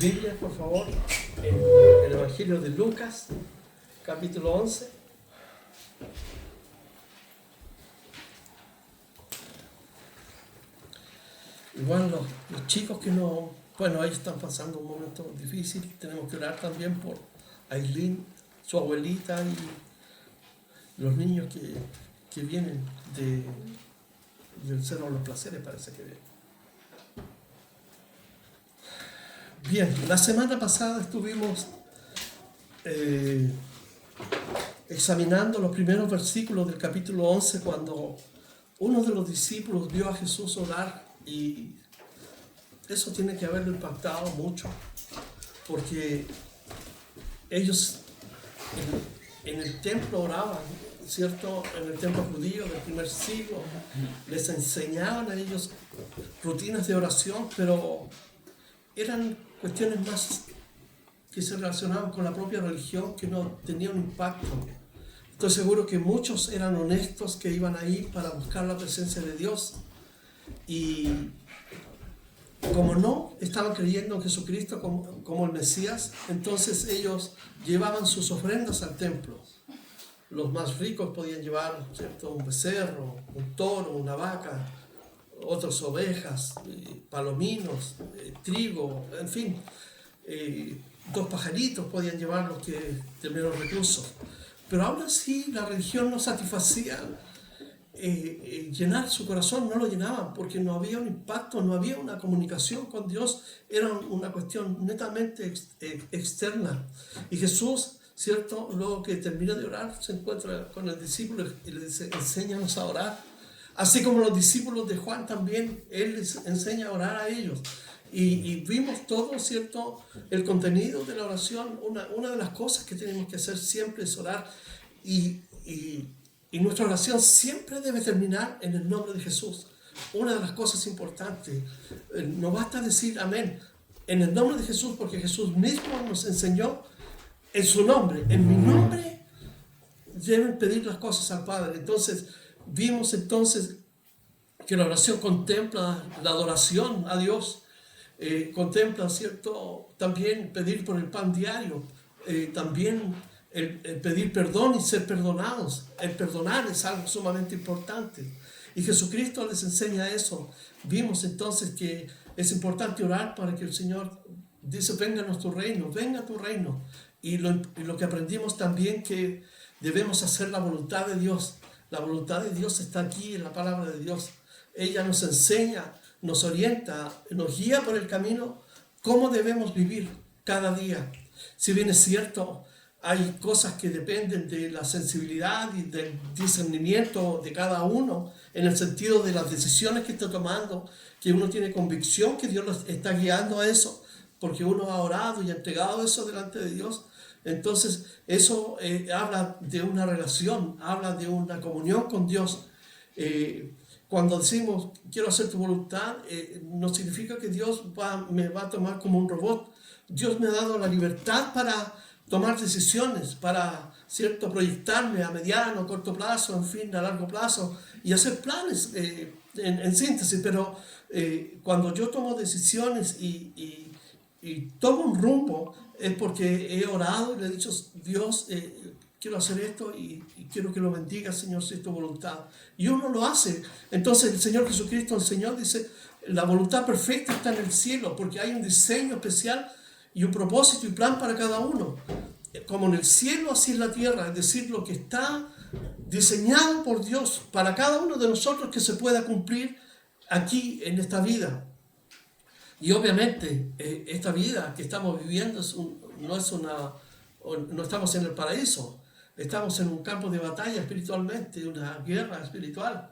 Biblia, por favor, en el Evangelio de Lucas, capítulo 11. Igual los chicos que no, bueno, ellos están pasando un momento difícil, tenemos que orar también por Aileen, su abuelita y los niños que vienen del Cerro de los Placeres, parece que vienen. Bien, la semana pasada estuvimos examinando los primeros versículos del capítulo 11 cuando uno de los discípulos vio a Jesús orar, y eso tiene que haberlo impactado mucho porque ellos en el templo oraban, ¿cierto? En el templo judío del primer siglo les enseñaban a ellos rutinas de oración, pero eran cuestiones más que se relacionaban con la propia religión, que no tenían un impacto. Estoy seguro que muchos eran honestos, que iban ahí para buscar la presencia de Dios, y como no estaban creyendo en Jesucristo como el Mesías, entonces ellos llevaban sus ofrendas al templo. Los más ricos podían llevar, ¿cierto?, un becerro, un toro, una vaca, otras ovejas, palominos, trigo, en fin, 2 pajaritos podían llevar los que de menos recursos. Pero aún así la religión no satisfacía llenar su corazón, no lo llenaban porque no había un impacto, no había una comunicación con Dios, era una cuestión netamente externa. Y Jesús, ¿cierto?, luego que termina de orar, se encuentra con el discípulo y le dice: enséñanos a orar. Así como los discípulos de Juan también, él les enseña a orar a ellos. Y vimos todo, ¿cierto?, el contenido de la oración. Una de las cosas que tenemos que hacer siempre es orar. Y nuestra oración siempre debe terminar en el nombre de Jesús. Una de las cosas importantes, no basta decir amén en el nombre de Jesús, porque Jesús mismo nos enseñó en su nombre, en mi nombre deben pedir las cosas al Padre. Entonces, vimos entonces que la oración contempla la adoración a Dios, contempla, ¿cierto?, también pedir por el pan diario, también el pedir perdón y ser perdonados. El perdonar es algo sumamente importante y Jesucristo les enseña eso. Vimos entonces que es importante orar para que el Señor dice: venga tu reino, venga tu reino. Y lo que aprendimos también, que debemos hacer la voluntad de Dios. La voluntad de Dios está aquí en la palabra de Dios. Ella nos enseña, nos orienta, nos guía por el camino, cómo debemos vivir cada día. Si bien es cierto, hay cosas que dependen de la sensibilidad y del discernimiento de cada uno, en el sentido de las decisiones que está tomando, que uno tiene convicción que Dios los está guiando a eso, porque uno ha orado y ha entregado eso delante de Dios. Entonces eso habla de una relación, habla de una comunión con Dios. Cuando decimos quiero hacer tu voluntad, no significa que Dios me va a tomar como un robot. Dios me ha dado la libertad para tomar decisiones, para, ¿cierto?, proyectarme a mediano, corto plazo, en fin, a largo plazo, y hacer planes en síntesis. Pero cuando yo tomo decisiones y tomo un rumbo, es porque he orado y le he dicho: Dios, quiero hacer esto y quiero que lo bendiga, Señor, si es tu voluntad. Y uno lo hace. Entonces el Señor Jesucristo enseñó, dice: la voluntad perfecta está en el cielo, porque hay un diseño especial y un propósito y plan para cada uno. Como en el cielo, así en la tierra. Es decir, lo que está diseñado por Dios para cada uno de nosotros, que se pueda cumplir aquí en esta vida. Y obviamente esta vida que estamos viviendo no estamos en el paraíso, estamos en un campo de batalla espiritualmente, una guerra espiritual.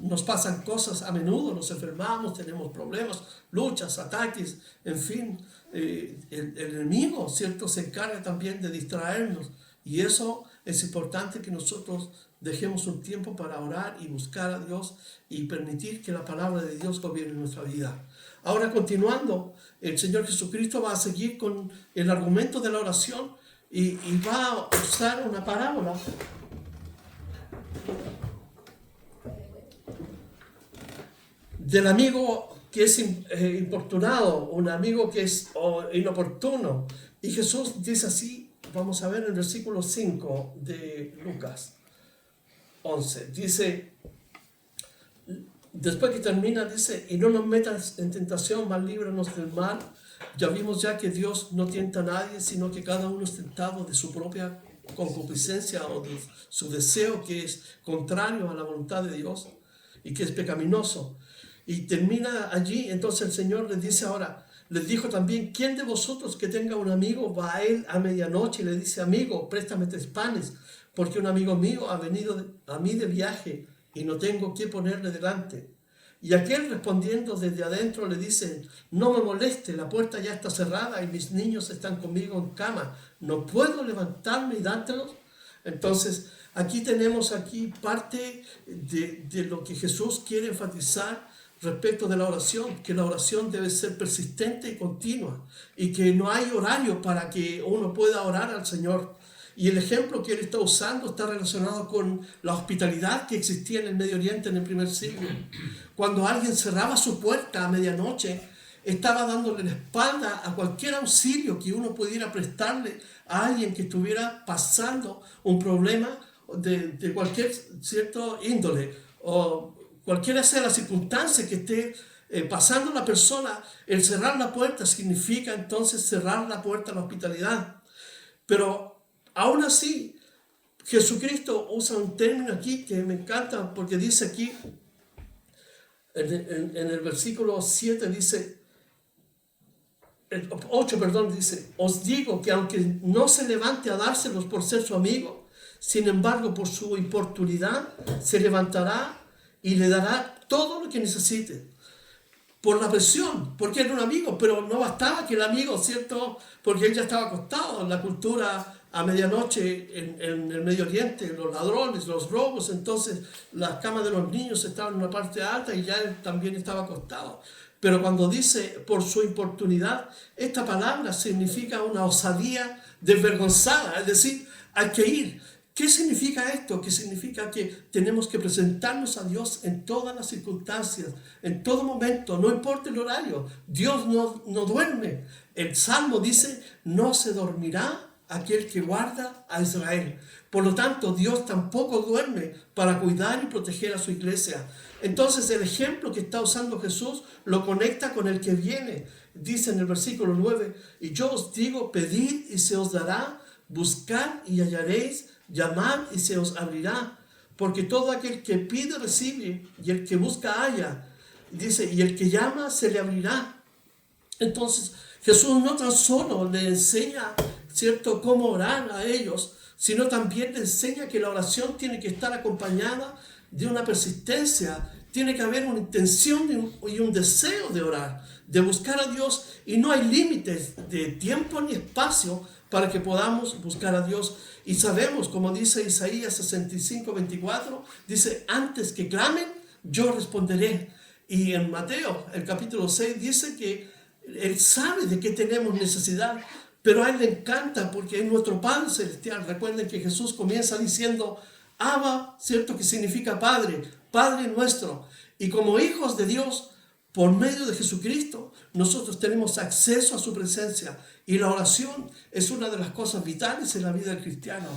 Nos pasan cosas a menudo, nos enfermamos, tenemos problemas, luchas, ataques, en fin. El enemigo, ¿cierto?, se encarga también de distraernos, y eso es importante, que nosotros dejemos un tiempo para orar y buscar a Dios y permitir que la palabra de Dios gobierne nuestra vida. Ahora, continuando, el Señor Jesucristo va a seguir con el argumento de la oración y va a usar una parábola del amigo que es importunado, un amigo que es inoportuno. Y Jesús dice así, vamos a ver en el versículo 5 de Lucas 11, dice, después que termina, dice, y no nos metas en tentación, mas líbranos del mal. Ya vimos ya que Dios no tienta a nadie, sino que cada uno es tentado de su propia concupiscencia o de su deseo, que es contrario a la voluntad de Dios y que es pecaminoso. Y termina allí, entonces el Señor les dice ahora, les dijo también, ¿quién de vosotros que tenga un amigo va a él a medianoche y le dice, amigo, préstame 3 panes, porque un amigo mío ha venido a mí de viaje y no tengo qué ponerle delante? Y aquel respondiendo desde adentro le dice, no me moleste, la puerta ya está cerrada y mis niños están conmigo en cama, ¿no puedo levantarme y dártelos? Entonces, aquí tenemos parte de lo que Jesús quiere enfatizar respecto de la oración, que la oración debe ser persistente y continua, y que no hay horario para que uno pueda orar al Señor. Y el ejemplo que él está usando está relacionado con la hospitalidad que existía en el Medio Oriente en el primer siglo. Cuando alguien cerraba su puerta a medianoche, estaba dándole la espalda a cualquier auxilio que uno pudiera prestarle a alguien que estuviera pasando un problema de cualquier cierto índole, o cualquiera sea la circunstancia que esté pasando la persona. El cerrar la puerta significa entonces cerrar la puerta a la hospitalidad. Pero aún así, Jesucristo usa un término aquí que me encanta, porque dice aquí, en el versículo 7 dice, el 8, perdón, dice, os digo que aunque no se levante a dárselos por ser su amigo, sin embargo por su importunidad se levantará y le dará todo lo que necesite. Por la presión, porque era un amigo, pero no bastaba que el amigo, ¿cierto? Porque él ya estaba acostado. En la cultura a medianoche en el Medio Oriente, los ladrones, los robos, entonces las camas de los niños estaban en una parte alta y ya él también estaba acostado. Pero cuando dice por su importunidad, esta palabra significa una osadía desvergonzada, es decir, hay que ir. ¿Qué significa esto? Que significa que tenemos que presentarnos a Dios en todas las circunstancias, en todo momento, no importa el horario. Dios no duerme. El Salmo dice, no se dormirá aquel que guarda a Israel. Por lo tanto, Dios tampoco duerme para cuidar y proteger a su iglesia. Entonces, el ejemplo que está usando Jesús lo conecta con el que viene. Dice en el versículo 9, y yo os digo, pedid y se os dará, buscad y hallaréis, llamad y se os abrirá, porque todo aquel que pide recibe, y el que busca halla. Dice, y el que llama se le abrirá. Entonces, Jesús no tan solo le enseña, ¿cierto?, cómo orar a ellos, sino también le enseña que la oración tiene que estar acompañada de una persistencia, tiene que haber una intención y un deseo de orar, de buscar a Dios, y no hay límites de tiempo ni espacio para que podamos buscar a Dios. Y sabemos, como dice Isaías 65:24, dice, antes que clamen, yo responderé. Y en Mateo, el capítulo 6, dice que Él sabe de qué tenemos necesidad, pero a Él le encanta porque es nuestro Padre Celestial. Recuerden que Jesús comienza diciendo, Abba, ¿cierto?, que significa Padre, Padre nuestro. Y como hijos de Dios, por medio de Jesucristo, nosotros tenemos acceso a su presencia. Y la oración es una de las cosas vitales en la vida del cristiano.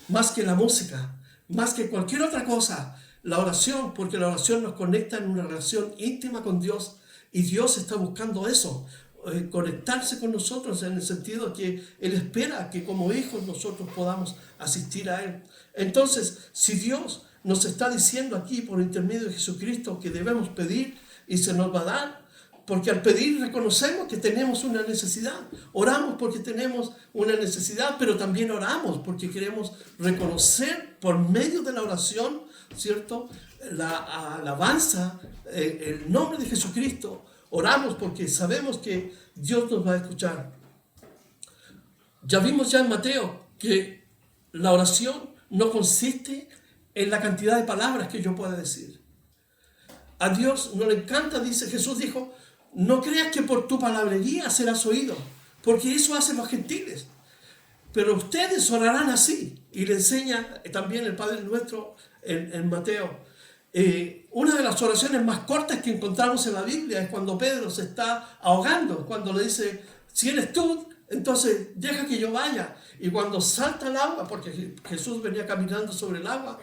Más que la música, más que cualquier otra cosa, la oración, porque la oración nos conecta en una relación íntima con Dios. Y Dios está buscando eso, conectarse con nosotros en el sentido que Él espera que como hijos nosotros podamos asistir a Él. Entonces, si Dios nos está diciendo aquí por intermedio de Jesucristo que debemos pedir y se nos va a dar, porque al pedir reconocemos que tenemos una necesidad. Oramos porque tenemos una necesidad, pero también oramos porque queremos reconocer por medio de la oración, ¿cierto?, la alabanza, el nombre de Jesucristo. Oramos porque sabemos que Dios nos va a escuchar. Ya vimos ya en Mateo que la oración no consiste en la cantidad de palabras que yo pueda decir. A Dios no le encanta, dice Jesús, dijo, no creas que por tu palabrería serás oído, porque eso hacen los gentiles. Pero ustedes orarán así. Y le enseña también el Padre Nuestro en Mateo. Una de las oraciones más cortas que encontramos en la Biblia es cuando Pedro se está ahogando, cuando le dice, si eres tú, entonces deja que yo vaya. Y cuando salta al agua, porque Jesús venía caminando sobre el agua,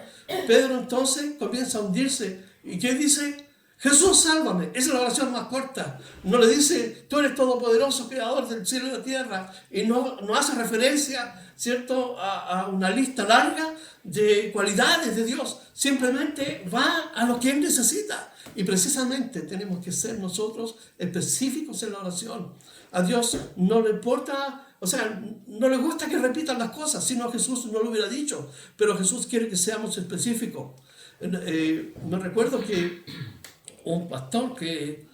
Pedro entonces comienza a hundirse. ¿Y qué dice? Jesús, sálvame. Esa es la oración más corta. No le dice, tú eres todopoderoso, creador del cielo y la tierra. Y no hace referencia, ¿cierto?, a una lista larga de cualidades de Dios. Simplemente va a lo que Él necesita. Y precisamente tenemos que ser nosotros específicos en la oración. A Dios no le importa, o sea, no le gusta que repitan las cosas, sino Jesús no lo hubiera dicho. Pero Jesús quiere que seamos específicos. Me recuerdo que un pastor que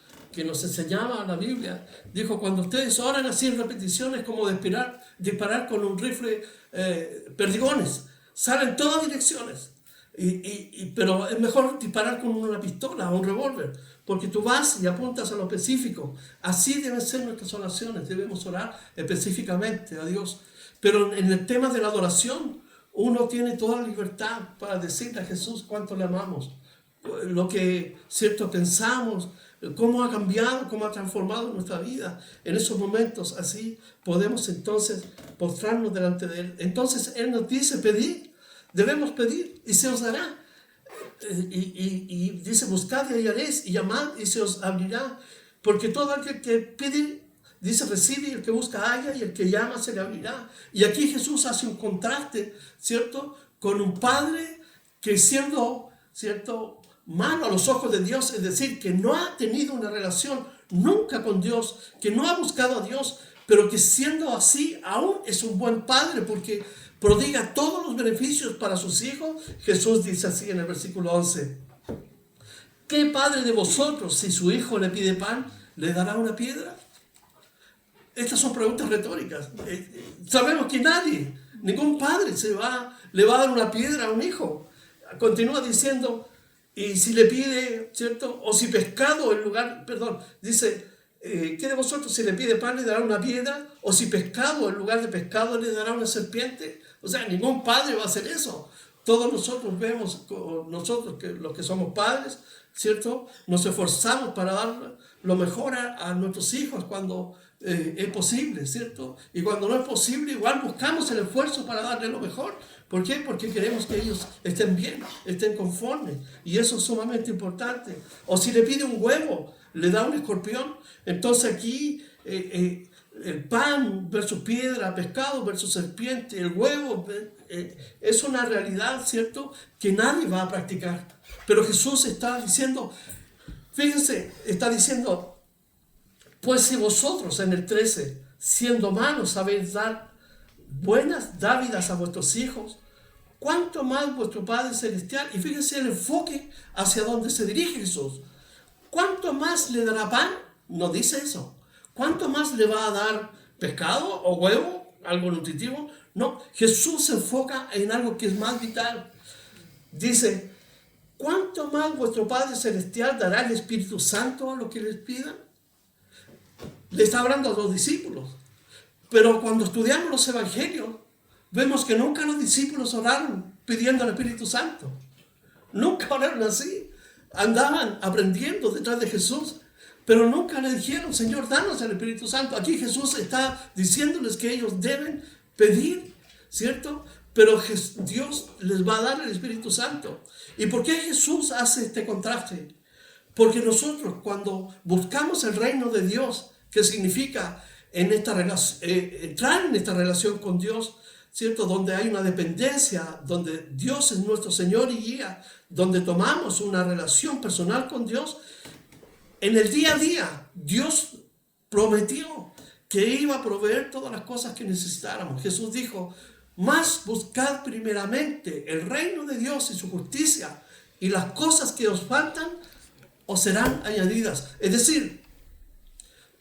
nos enseñaba la Biblia dijo, cuando ustedes oran así en repeticiones como disparar con un rifle perdigones, salen todas direcciones, pero es mejor disparar con una pistola o un revólver, porque tú vas y apuntas a lo específico. Así deben ser nuestras oraciones, debemos orar específicamente a Dios. Pero en el tema de la adoración, uno tiene toda la libertad para decirle a Jesús cuánto le amamos, lo que, cierto, pensamos, cómo ha cambiado, cómo ha transformado nuestra vida. En esos momentos así podemos entonces postrarnos delante de Él. Entonces Él nos dice, pedir, debemos pedir y se os dará. Y dice, buscad y hallaréis, y llamad y se os abrirá. Porque todo aquel que pide, dice, recibe, y el que busca halla, y el que llama se le abrirá. Y aquí Jesús hace un contraste, ¿cierto?, con un padre que siendo, ¿cierto?, malo a los ojos de Dios, es decir, que no ha tenido una relación nunca con Dios, que no ha buscado a Dios, pero que siendo así aún es un buen padre porque prodiga todos los beneficios para sus hijos. Jesús dice así en el versículo 11, ¿qué padre de vosotros, si su hijo le pide pan, le dará una piedra? Estas son preguntas retóricas. Sabemos que ningún padre le va a dar una piedra a un hijo. Continúa diciendo, y si le pide, ¿cierto?, o si pescado en lugar, dice, ¿qué de vosotros si le pide pan le dará una piedra? O si pescado en lugar de pescado le dará una serpiente. O sea, ningún padre va a hacer eso. Todos nosotros vemos, los que somos padres, ¿cierto?, nos esforzamos para dar lo mejor a nuestros hijos cuando es posible, ¿cierto? Y cuando no es posible, igual buscamos el esfuerzo para darle lo mejor. ¿Por qué? Porque queremos que ellos estén bien, estén conformes. Y eso es sumamente importante. O si le pide un huevo, le da un escorpión. Entonces aquí el pan versus piedra, pescado versus serpiente, el huevo es una realidad, ¿cierto?, que nadie va a practicar. Pero Jesús está diciendo, fíjense, está diciendo, pues si vosotros en el 13, siendo malos, sabéis dar buenas dávidas a vuestros hijos, ¿cuánto más vuestro Padre Celestial? Y fíjense el enfoque hacia donde se dirige Jesús. ¿Cuánto más le dará pan? No dice eso. ¿Cuánto más le va a dar pescado o huevo? Algo nutritivo. No, Jesús se enfoca en algo que es más vital. Dice, ¿cuánto más vuestro Padre Celestial dará el Espíritu Santo a los que les pidan? Le está hablando a los discípulos. Pero cuando estudiamos los evangelios, vemos que nunca los discípulos oraron pidiendo al Espíritu Santo. Nunca oraron así. Andaban aprendiendo detrás de Jesús, pero nunca le dijeron, Señor, danos el Espíritu Santo. Aquí Jesús está diciéndoles que ellos deben pedir, ¿cierto? Pero Dios les va a dar el Espíritu Santo. ¿Y por qué Jesús hace este contraste? Porque nosotros cuando buscamos el reino de Dios, que significa entrar en esta relación con Dios, ¿cierto?, donde hay una dependencia, donde Dios es nuestro Señor y guía, donde tomamos una relación personal con Dios, en el día a día Dios prometió que iba a proveer todas las cosas que necesitáramos. Jesús dijo, más buscad primeramente el reino de Dios y su justicia, y las cosas que os faltan os serán añadidas. Es decir,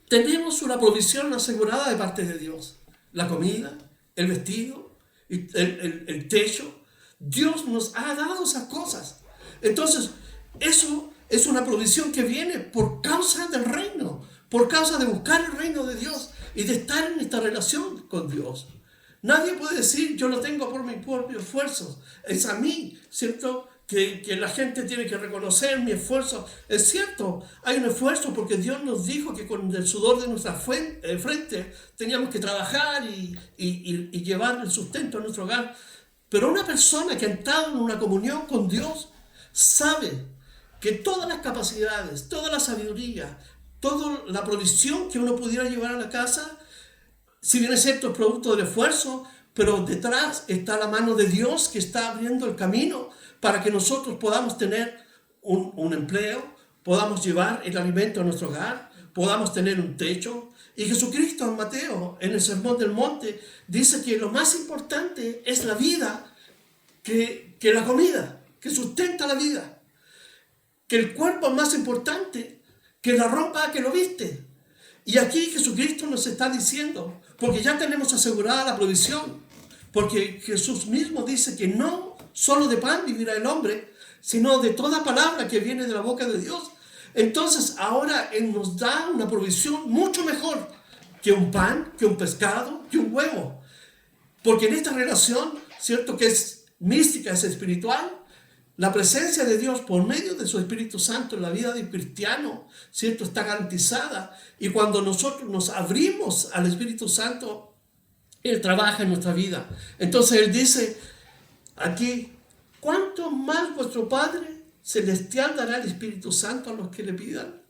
tenemos una provisión asegurada de parte de Dios. La comida, el vestido, el techo. Dios nos ha dado esas cosas. Entonces, eso es una provisión que viene por causa del reino, por causa de buscar el reino de Dios y de estar en esta relación con Dios. Nadie puede decir, yo lo tengo por mis propios esfuerzos. Es a mí, ¿cierto?, que la gente tiene que reconocer mi esfuerzo. Es cierto, hay un esfuerzo porque Dios nos dijo que con el sudor de nuestra frente teníamos que trabajar y llevar el sustento a nuestro hogar. Pero una persona que ha entrado en una comunión con Dios sabe que todas las capacidades, toda la sabiduría, toda la provisión que uno pudiera llevar a la casa, si bien es cierto, es producto del esfuerzo, pero detrás está la mano de Dios que está abriendo el camino para que nosotros podamos tener un empleo, podamos llevar el alimento a nuestro hogar, podamos tener un techo. Y Jesucristo en Mateo, en el Sermón del Monte, dice que lo más importante es la vida que la comida, que sustenta la vida. Que el cuerpo es más importante que la ropa que lo viste. Y aquí Jesucristo nos está diciendo, porque ya tenemos asegurada la provisión, porque Jesús mismo dice que no solo de pan vivirá el hombre, sino de toda palabra que viene de la boca de Dios. Entonces ahora Él nos da una provisión mucho mejor que un pan, que un pescado, que un huevo. Porque en esta relación, ¿cierto? Que es mística, es espiritual, la presencia de Dios por medio de su Espíritu Santo en la vida del cristiano, ¿cierto? Está garantizada. Y cuando nosotros nos abrimos al Espíritu Santo, Él trabaja en nuestra vida. Entonces Él dice aquí, ¿cuánto más vuestro Padre Celestial dará el Espíritu Santo a los que le pidan?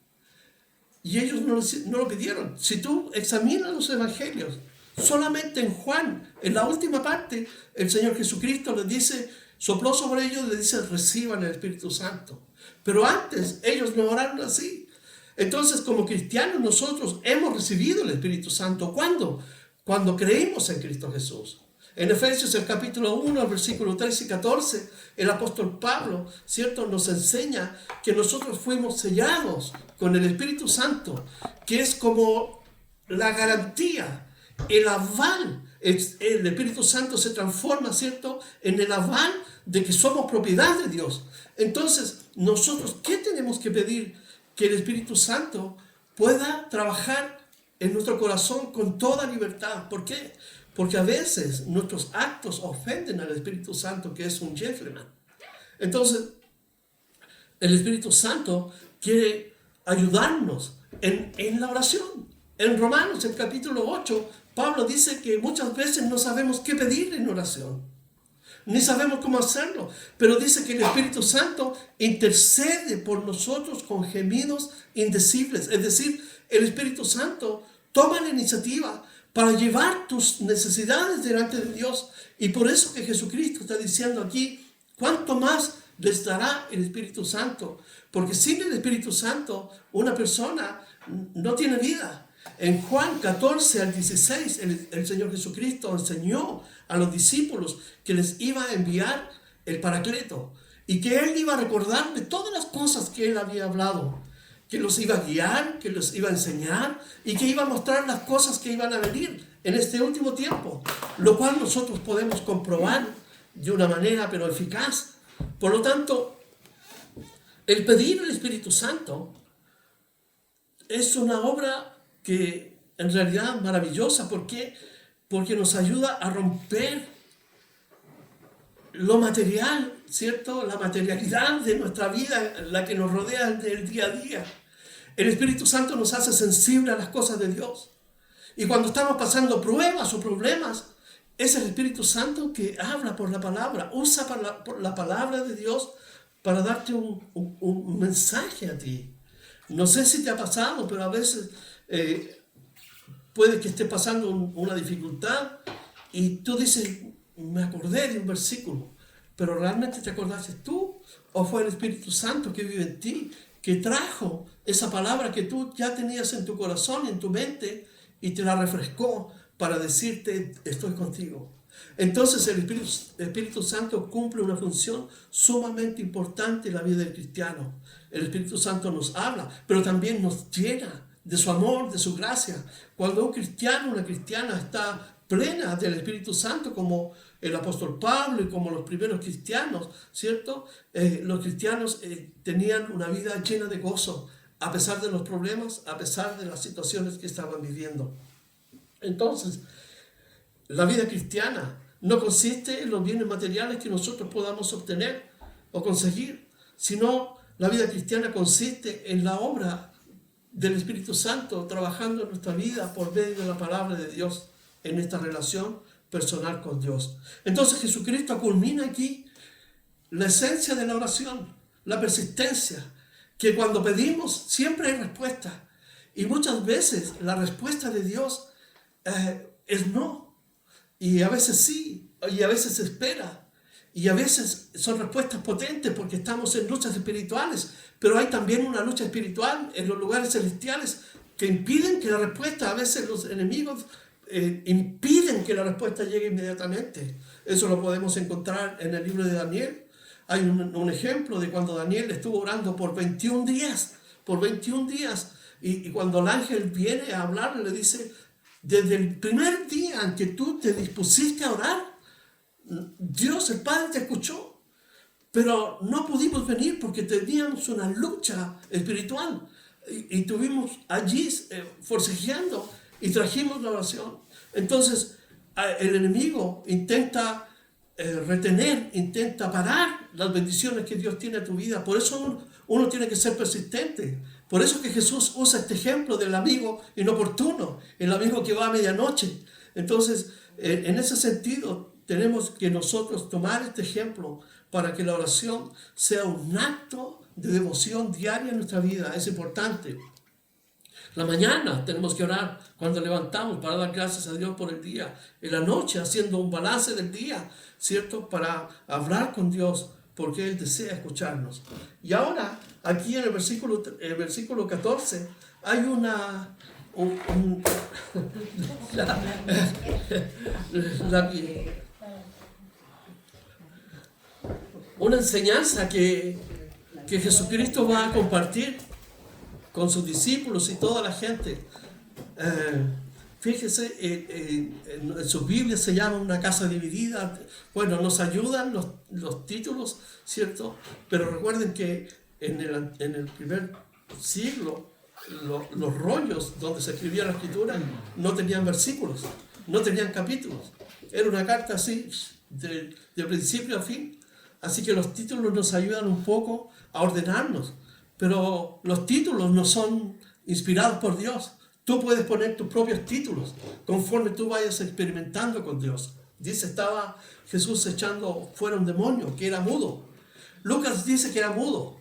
Y ellos no lo pidieron. Si tú examinas los evangelios, solamente en Juan, en la última parte, el Señor Jesucristo les dice, sopló sobre ellos y les dice, reciban el Espíritu Santo. Pero antes ellos no oraron así. Entonces, como cristianos, nosotros hemos recibido el Espíritu Santo. ¿Cuándo? Cuando creímos en Cristo Jesús. En Efesios, el capítulo 1, el versículo 13 y 14, el apóstol Pablo, ¿cierto?, nos enseña que nosotros fuimos sellados con el Espíritu Santo, que es como la garantía, el aval. El Espíritu Santo se transforma, ¿cierto?, en el aval de que somos propiedad de Dios. Entonces, nosotros, ¿qué tenemos que pedir? Que el Espíritu Santo pueda trabajar en nuestro corazón con toda libertad. ¿Por qué? Porque a veces nuestros actos ofenden al Espíritu Santo, que es un gentleman. Entonces, el Espíritu Santo quiere ayudarnos en la oración. En Romanos, el capítulo 8, Pablo dice que muchas veces no sabemos qué pedir en oración, ni sabemos cómo hacerlo, pero dice que el Espíritu Santo intercede por nosotros con gemidos indecibles. Es decir, el Espíritu Santo toma la iniciativa para llevar tus necesidades delante de Dios. Y por eso que Jesucristo está diciendo aquí, ¿cuánto más les dará el Espíritu Santo? Porque sin el Espíritu Santo, una persona no tiene vida. En Juan 14 al 16, el Señor Jesucristo enseñó a los discípulos que les iba a enviar el Paracleto y que Él iba a recordar de todas las cosas que Él había hablado, que los iba a guiar, que los iba a enseñar y que iba a mostrar las cosas que iban a venir en este último tiempo, lo cual nosotros podemos comprobar de una manera pero eficaz. Por lo tanto, el pedir el Espíritu Santo es una obra que en realidad maravillosa. ¿Por qué? Porque nos ayuda a romper lo material, ¿cierto? La materialidad de nuestra vida, la que nos rodea del día a día. El Espíritu Santo nos hace sensibles a las cosas de Dios. Y cuando estamos pasando pruebas o problemas, es el Espíritu Santo que habla por la palabra, usa por la palabra de Dios para darte un mensaje a ti. No sé si te ha pasado, pero a veces puede que estés pasando una dificultad y tú dices, me acordé de un versículo, pero ¿realmente te acordaste tú? ¿O fue el Espíritu Santo que vive en ti, que trajo esa palabra que tú ya tenías en tu corazón y en tu mente y te la refrescó para decirte, estoy contigo? Entonces el Espíritu Santo cumple una función sumamente importante en la vida del cristiano. El Espíritu Santo nos habla, pero también nos llena de su amor, de su gracia. Cuando un cristiano, una cristiana está plena del Espíritu Santo, como el apóstol Pablo y como los primeros cristianos, ¿cierto? Los cristianos tenían una vida llena de gozo, a pesar de los problemas, a pesar de las situaciones que estaban viviendo. Entonces, la vida cristiana no consiste en los bienes materiales que nosotros podamos obtener, o conseguir, sino la vida cristiana consiste en la obra del Espíritu Santo trabajando en nuestra vida por medio de la palabra de Dios en esta relación personal con Dios. Entonces Jesucristo culmina aquí la esencia de la oración, la persistencia, que cuando pedimos siempre hay respuesta. Y muchas veces la respuesta de Dios es no. Y a veces sí, y a veces se espera. Y a veces son respuestas potentes porque estamos en luchas espirituales. Pero hay también una lucha espiritual en los lugares celestiales que impiden que la respuesta, a veces los enemigos impiden que la respuesta llegue inmediatamente. Eso lo podemos encontrar en el libro de Daniel. Hay un ejemplo de cuando Daniel estuvo orando por 21 días, y cuando el ángel viene a hablar, le dice, desde el primer día en que tú te dispusiste a orar, Dios el Padre te escuchó, pero no pudimos venir porque teníamos una lucha espiritual y estuvimos allí forcejeando y trajimos la oración. Entonces el enemigo intenta retener, intenta parar las bendiciones que Dios tiene a tu vida. Por eso uno tiene que ser persistente. Por eso que Jesús usa este ejemplo del amigo inoportuno, el amigo que va a medianoche. Entonces, en ese sentido, tenemos que nosotros tomar este ejemplo para que la oración sea un acto de devoción diaria en nuestra vida. Es importante. La mañana tenemos que orar cuando levantamos para dar gracias a Dios por el día. En la noche haciendo un balance del día, ¿cierto? Para hablar con Dios porque Él desea escucharnos. Y ahora, aquí en el versículo 14, hay una enseñanza que Jesucristo va a compartir con sus discípulos y toda la gente. Fíjese, en su Biblia se llama Una casa dividida. Bueno, nos ayudan los títulos, ¿cierto? Pero recuerden que en el primer siglo los rollos donde se escribía la escritura no tenían versículos, no tenían capítulos. Era una carta así, de principio a fin. Así que los títulos nos ayudan un poco a ordenarnos. Pero los títulos no son inspirados por Dios. Tú puedes poner tus propios títulos conforme tú vayas experimentando con Dios. Dice, estaba Jesús echando fuera un demonio que era mudo. Lucas dice que era mudo.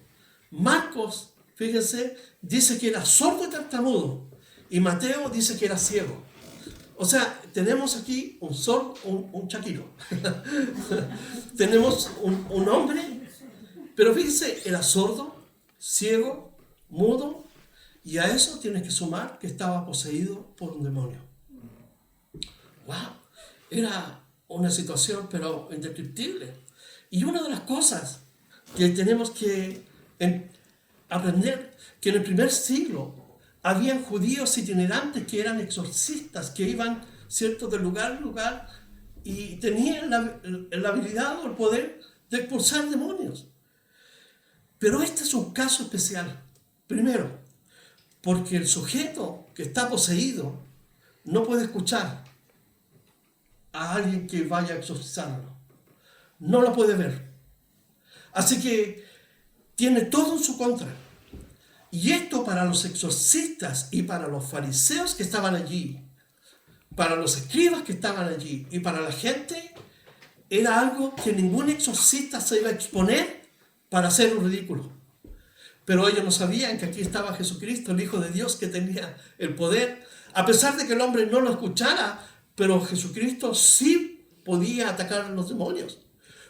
Marcos, fíjense, dice que era sordo y tartamudo. Y Mateo dice que era ciego. O sea, tenemos aquí un sordo, un chaquiro. Tenemos un hombre, pero fíjense, era sordo, ciego, mudo, y a eso tienes que sumar que estaba poseído por un demonio. ¡Wow! Era una situación, pero indescriptible. Y una de las cosas que tenemos que aprender, que en el primer siglo habían judíos itinerantes que eran exorcistas, que iban, ¿cierto?, de lugar en lugar y tenían la habilidad o el poder de expulsar demonios. Pero este es un caso especial. Primero, porque el sujeto que está poseído no puede escuchar a alguien que vaya a exorcizarlo. No lo puede ver. Así que tiene todo en su contra. Y esto para los exorcistas y para los fariseos que estaban allí, para los escribas que estaban allí y para la gente, era algo que ningún exorcista se iba a exponer para hacer un ridículo. Pero ellos no sabían que aquí estaba Jesucristo, el Hijo de Dios, que tenía el poder, a pesar de que el hombre no lo escuchara, pero Jesucristo sí podía atacar a los demonios,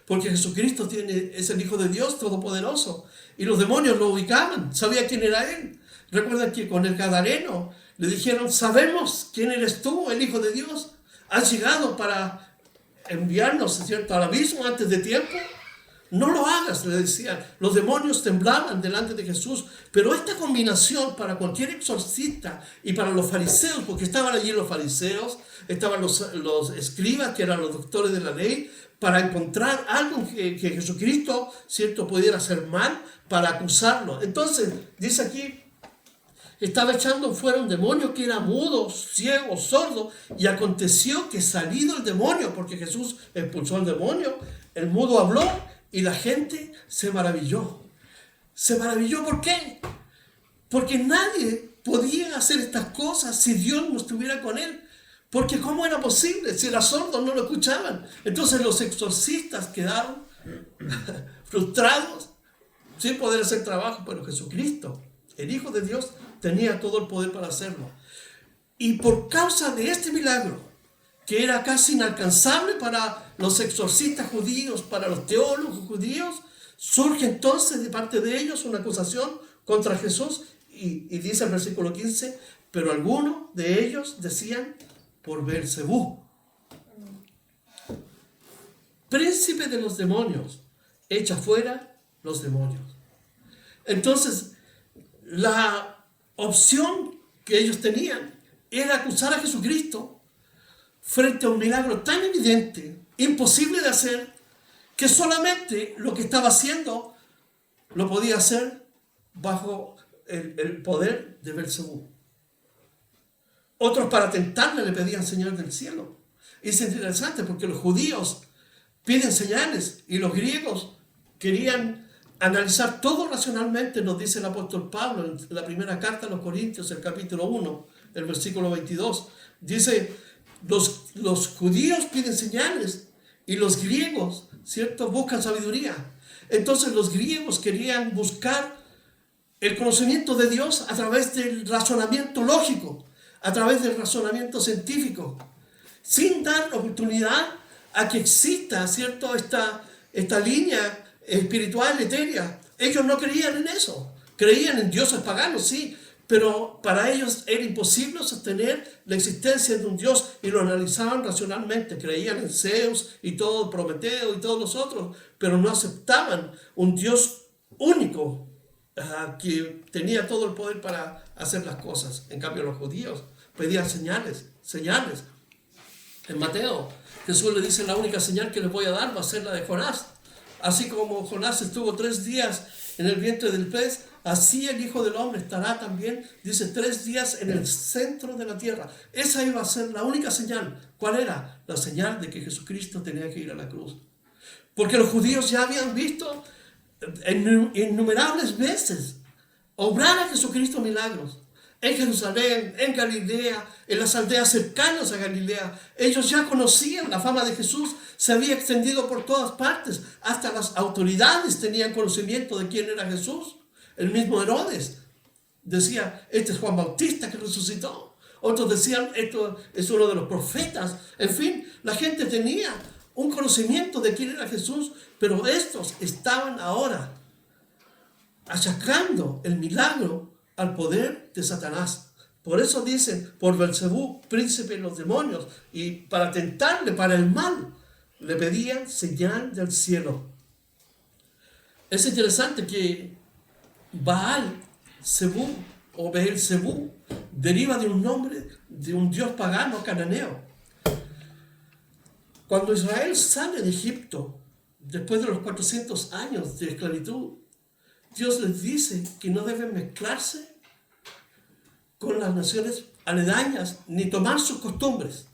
porque Jesucristo es el Hijo de Dios Todopoderoso, y los demonios lo ubicaban, sabía quién era Él. Recuerdan que con el Gadareno le dijeron, sabemos quién eres tú, el Hijo de Dios, has llegado para enviarnos, ¿cierto?, al abismo antes de tiempo. No lo hagas, le decían. Los demonios temblaban delante de Jesús. Pero esta combinación para cualquier exorcista y para los fariseos, porque estaban allí los fariseos, estaban los escribas, que eran los doctores de la ley, para encontrar algo que Jesucristo, ¿cierto?, pudiera hacer mal, para acusarlo. Entonces, dice aquí, estaba echando fuera un demonio que era mudo, ciego, sordo, y aconteció que salido el demonio, porque Jesús expulsó al demonio, el mudo habló Y la gente se maravilló. Se maravilló, ¿por qué? Porque nadie podía hacer estas cosas si Dios no estuviera con él. Porque ¿cómo era posible? Si era sordo no lo escuchaban. Entonces los exorcistas quedaron frustrados sin poder hacer trabajo. Pero Jesucristo, el Hijo de Dios, tenía todo el poder para hacerlo. Y por causa de este milagro, que era casi inalcanzable para los exorcistas judíos, para los teólogos judíos, surge entonces de parte de ellos una acusación contra Jesús. Y dice el versículo 15, pero algunos de ellos decían, por Beelzebú, príncipe de los demonios, echa fuera los demonios. Entonces, la opción que ellos tenían era acusar a Jesucristo frente a un milagro tan evidente, imposible de hacer, que solamente lo que estaba haciendo lo podía hacer bajo el poder de Beelzebú. Otros, para tentarle, le pedían señales del cielo. Y es interesante porque los judíos piden señales y los griegos querían analizar todo racionalmente, nos dice el apóstol Pablo en la primera carta a los Corintios, el capítulo 1, el versículo 22. Dice, los judíos piden señales y los griegos, ¿cierto?, buscan sabiduría. Entonces los griegos querían buscar el conocimiento de Dios a través del razonamiento lógico, a través del razonamiento científico, sin dar oportunidad a que exista, ¿cierto?, esta línea espiritual, etérea. Ellos no creían en eso. Creían en dioses paganos, sí, pero para ellos era imposible sostener la existencia de un Dios y lo analizaban racionalmente. Creían en Zeus y todo, Prometeo y todos los otros, pero no aceptaban un Dios único que tenía todo el poder para hacer las cosas. En cambio, los judíos pedían señales. En Mateo, Jesús le dice, la única señal que les voy a dar va a ser la de Jonás. Así como Jonás estuvo 3 días en el vientre del pez, así el Hijo del Hombre estará también, dice, 3 días en el centro de la tierra. Esa iba a ser la única señal. ¿Cuál era? La señal de que Jesucristo tenía que ir a la cruz. Porque los judíos ya habían visto innumerables veces obrar a Jesucristo milagros. En Jerusalén, en Galilea, en las aldeas cercanas a Galilea. Ellos ya conocían la fama de Jesús, se había extendido por todas partes. Hasta las autoridades tenían conocimiento de quién era Jesús. El mismo Herodes decía, este es Juan Bautista que resucitó. Otros decían, esto es uno de los profetas. En fin, la gente tenía un conocimiento de quién era Jesús, pero estos estaban ahora achacando el milagro al poder de Satanás. Por eso dicen, por Beelzebú, príncipe de los demonios, y para tentarle, para el mal, le pedían señal del cielo. Es interesante que Baal-Zebú o Beelzebú deriva de un nombre de un dios pagano cananeo. Cuando Israel sale de Egipto, después de los 400 años de esclavitud, Dios les dice que no deben mezclarse con las naciones aledañas ni tomar sus costumbres.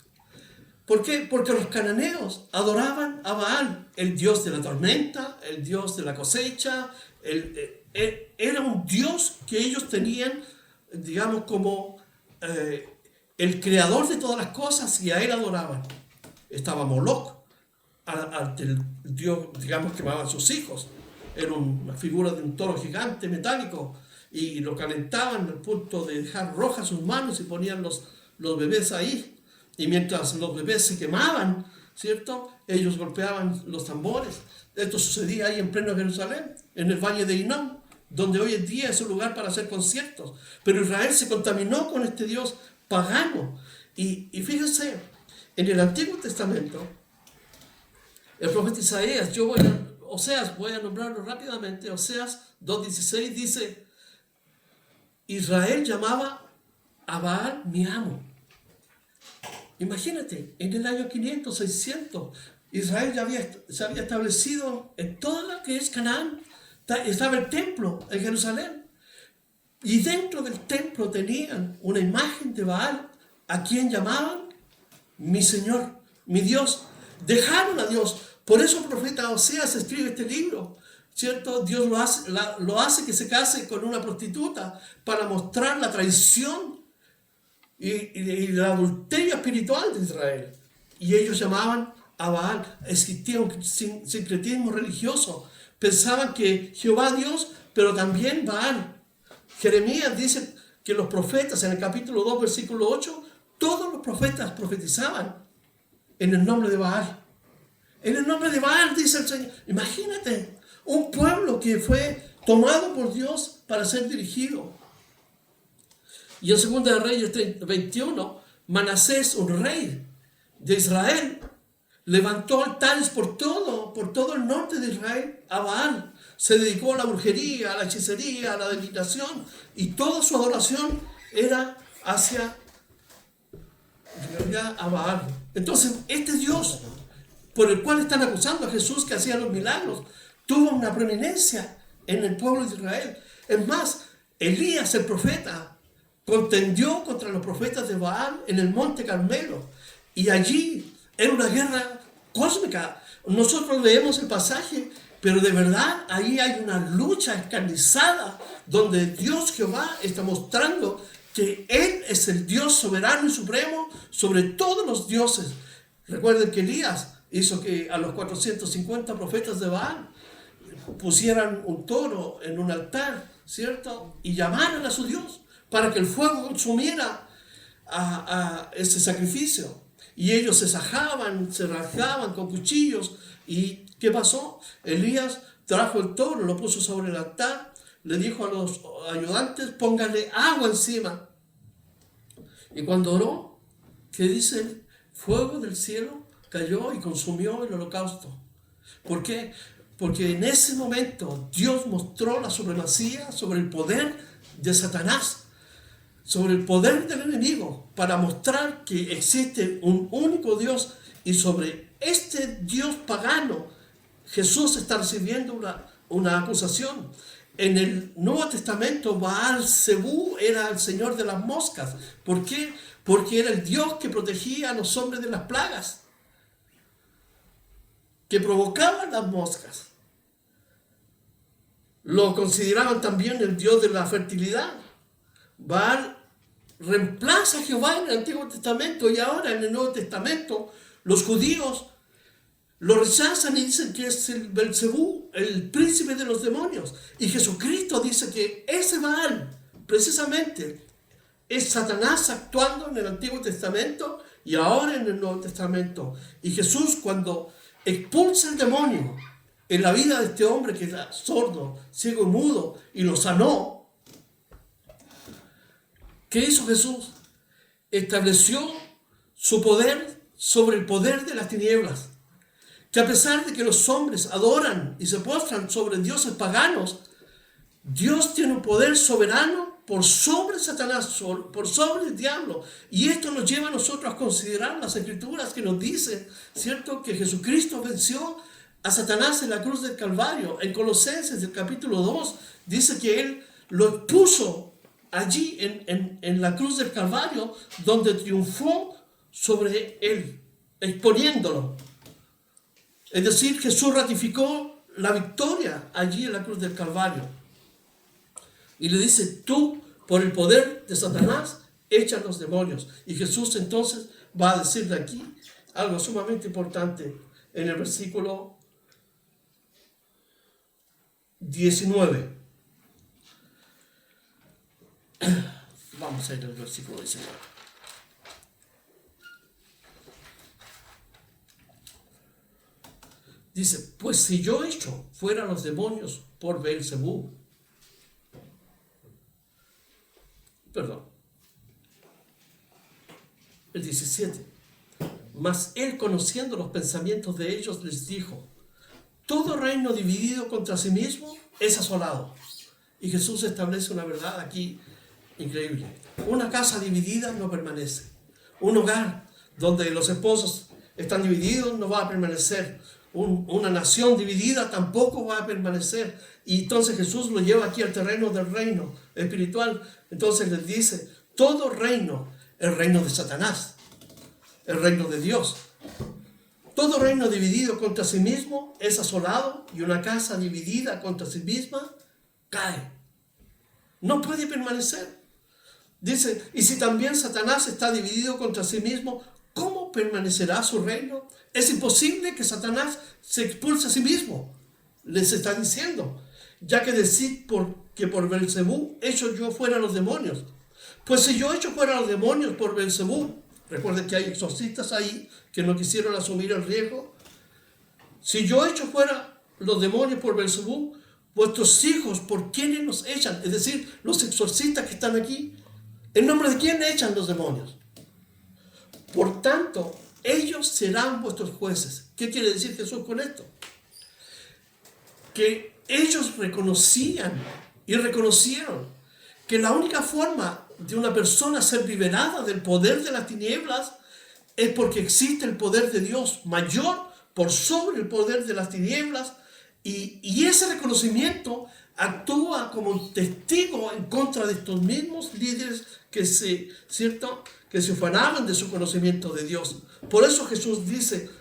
¿Por qué? Porque los cananeos adoraban a Baal, el dios de la tormenta, el dios de la cosecha. Era un dios que ellos tenían, digamos, como el creador de todas las cosas, y a él adoraban. Estaba Moloch, ante el dios, digamos, que amaban sus hijos. Era una figura de un toro gigante metálico, y lo calentaban al punto de dejar rojas sus manos y ponían los bebés ahí. Y mientras los bebés se quemaban, ¿cierto?, ellos golpeaban los tambores. Esto sucedía ahí en pleno Jerusalén, en el valle de Hinnom, donde hoy en día es un lugar para hacer conciertos. Pero Israel se contaminó con este dios pagano. Y fíjense, en el Antiguo Testamento, el profeta Isaías, voy a nombrarlo rápidamente. Oseas 2:16 dice, Israel llamaba a Baal mi amo. Imagínate, en el año 500, 600, Israel ya se había establecido en toda lo que es Canaán. Estaba el templo en Jerusalén. Y dentro del templo tenían una imagen de Baal, a quien llamaban mi Señor, mi Dios. Dejaron a Dios Por eso el profeta Oseas escribe este libro, ¿cierto? Dios lo hace que se case con una prostituta para mostrar la traición y la adulterio espiritual de Israel. Y ellos llamaban a Baal. Existía un sincretismo religioso. Pensaban que Jehová Dios, pero también Baal. Jeremías dice que los profetas, en el capítulo 2, versículo 8, todos los profetas profetizaban en el nombre de Baal. En el nombre de Baal, dice el Señor. Imagínate, un pueblo que fue tomado por Dios para ser dirigido. Y en 2 de Reyes 21, Manasés, un rey de Israel, levantó altares por todo el norte de Israel a Baal. Se dedicó a la brujería, a la hechicería, a la adivinación, y toda su adoración era hacia a Baal. Entonces, este Dios por el cual están acusando a Jesús, que hacía los milagros, tuvo una preeminencia en el pueblo de Israel. Es más, Elías, el profeta, contendió contra los profetas de Baal en el monte Carmelo, y allí era una guerra cósmica. Nosotros leemos el pasaje, pero de verdad ahí hay una lucha encarnizada donde Dios Jehová está mostrando que Él es el Dios soberano y supremo sobre todos los dioses. Recuerden que Elías hizo que a los 450 profetas de Baal pusieran un toro en un altar, ¿cierto? Y llamaran a su Dios para que el fuego consumiera a ese sacrificio. Y ellos se sajaban, se rasgaban con cuchillos. ¿Y qué pasó? Elías trajo el toro, lo puso sobre el altar, le dijo a los ayudantes, pónganle agua encima. Y cuando oró, ¿qué dice? Fuego del cielo cayó y consumió el holocausto. ¿Por qué? Porque en ese momento Dios mostró la supremacía sobre el poder de Satanás, sobre el poder del enemigo, para mostrar que existe un único Dios, y sobre este Dios pagano Jesús está recibiendo una acusación. En el Nuevo Testamento, Baal-Zebú era el señor de las moscas. ¿Por qué? Porque era el Dios que protegía a los hombres de las plagas, que provocaban las moscas. Lo consideraban también el Dios de la fertilidad. Baal reemplaza a Jehová en el Antiguo Testamento, y ahora en el Nuevo Testamento los judíos lo rechazan y dicen que es el Belcebú, el príncipe de los demonios. Y Jesucristo dice que ese Baal, precisamente, es Satanás actuando en el Antiguo Testamento y ahora en el Nuevo Testamento. Y Jesús, cuando expulsa el demonio en la vida de este hombre que era sordo, ciego y mudo, y lo sanó, ¿qué hizo Jesús? Estableció su poder sobre el poder de las tinieblas. Que a pesar de que los hombres adoran y se postran sobre dioses paganos, Dios tiene un poder soberano por sobre Satanás, por sobre el diablo. Y esto nos lleva a nosotros a considerar las escrituras que nos dicen, ¿cierto?, que Jesucristo venció a Satanás en la cruz del Calvario. En Colosenses, el capítulo 2, dice que Él lo expuso allí en la cruz del Calvario, donde triunfó sobre Él, exponiéndolo. Es decir, Jesús ratificó la victoria allí en la cruz del Calvario. Y le dice, tú, por el poder de Satanás, echas los demonios. Y Jesús entonces va a decirle aquí algo sumamente importante en el versículo 19. Vamos a ir al versículo 19. Dice, pues si yo echo fuera los demonios por Beelzebú, el 17, mas él, conociendo los pensamientos de ellos, les dijo, todo reino dividido contra sí mismo es asolado. Y Jesús establece una verdad aquí increíble. Una casa dividida no permanece. Un hogar donde los esposos están divididos no va a permanecer. Una nación dividida tampoco va a permanecer. Y entonces Jesús lo lleva aquí al terreno del reino espiritual. Entonces les dice, todo reino, el reino de Satanás, el reino de Dios, Todo reino dividido contra sí mismo es asolado, y una casa dividida contra sí misma cae. No puede permanecer. Dice, y si también Satanás está dividido contra sí mismo, ¿cómo permanecerá su reino? Es imposible que Satanás se expulse a sí mismo. Les está diciendo, ya que decid que por Belcebú echo yo fuera a los demonios. Pues si yo echo fuera a los demonios por Belcebú, recuerden que hay exorcistas ahí que no quisieron asumir el riesgo. Si yo echo fuera los demonios por Belcebú, vuestros hijos, ¿por quiénes los echan? Es decir, los exorcistas que están aquí, ¿en nombre de quién echan los demonios? Por tanto, ellos serán vuestros jueces. ¿Qué quiere decir Jesús con esto? Que ellos reconocían y reconocieron que la única forma de una persona ser liberada del poder de las tinieblas es porque existe el poder de Dios mayor por sobre el poder de las tinieblas, y ese reconocimiento actúa como testigo en contra de estos mismos líderes que se ufanaban de su conocimiento de Dios. Por eso Jesús dice,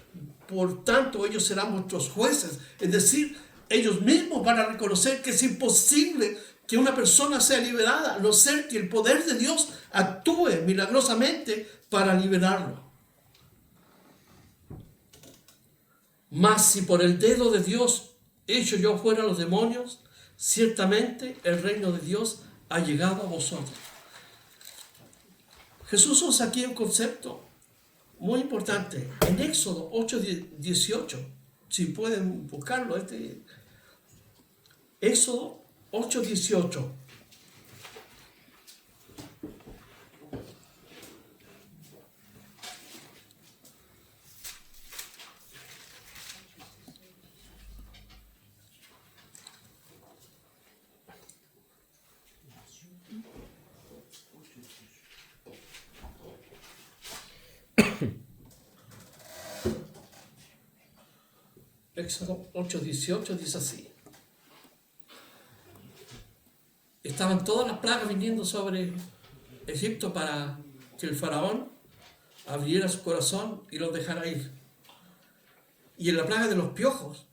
por tanto ellos serán vuestros jueces, es decir, ellos mismos van a reconocer que es imposible que una persona sea liberada, a no ser que el poder de Dios actúe milagrosamente para liberarlo. Mas si por el dedo de Dios echo yo fuera a los demonios, ciertamente el reino de Dios ha llegado a vosotros. Jesús usa aquí un concepto muy importante. En Éxodo 8:18, si pueden buscarlo, Éxodo 8:18. Éxodo 8:18 dice así. Estaban todas las plagas viniendo sobre Egipto para que el faraón abriera su corazón y los dejara ir. Y en la plaga de los piojos,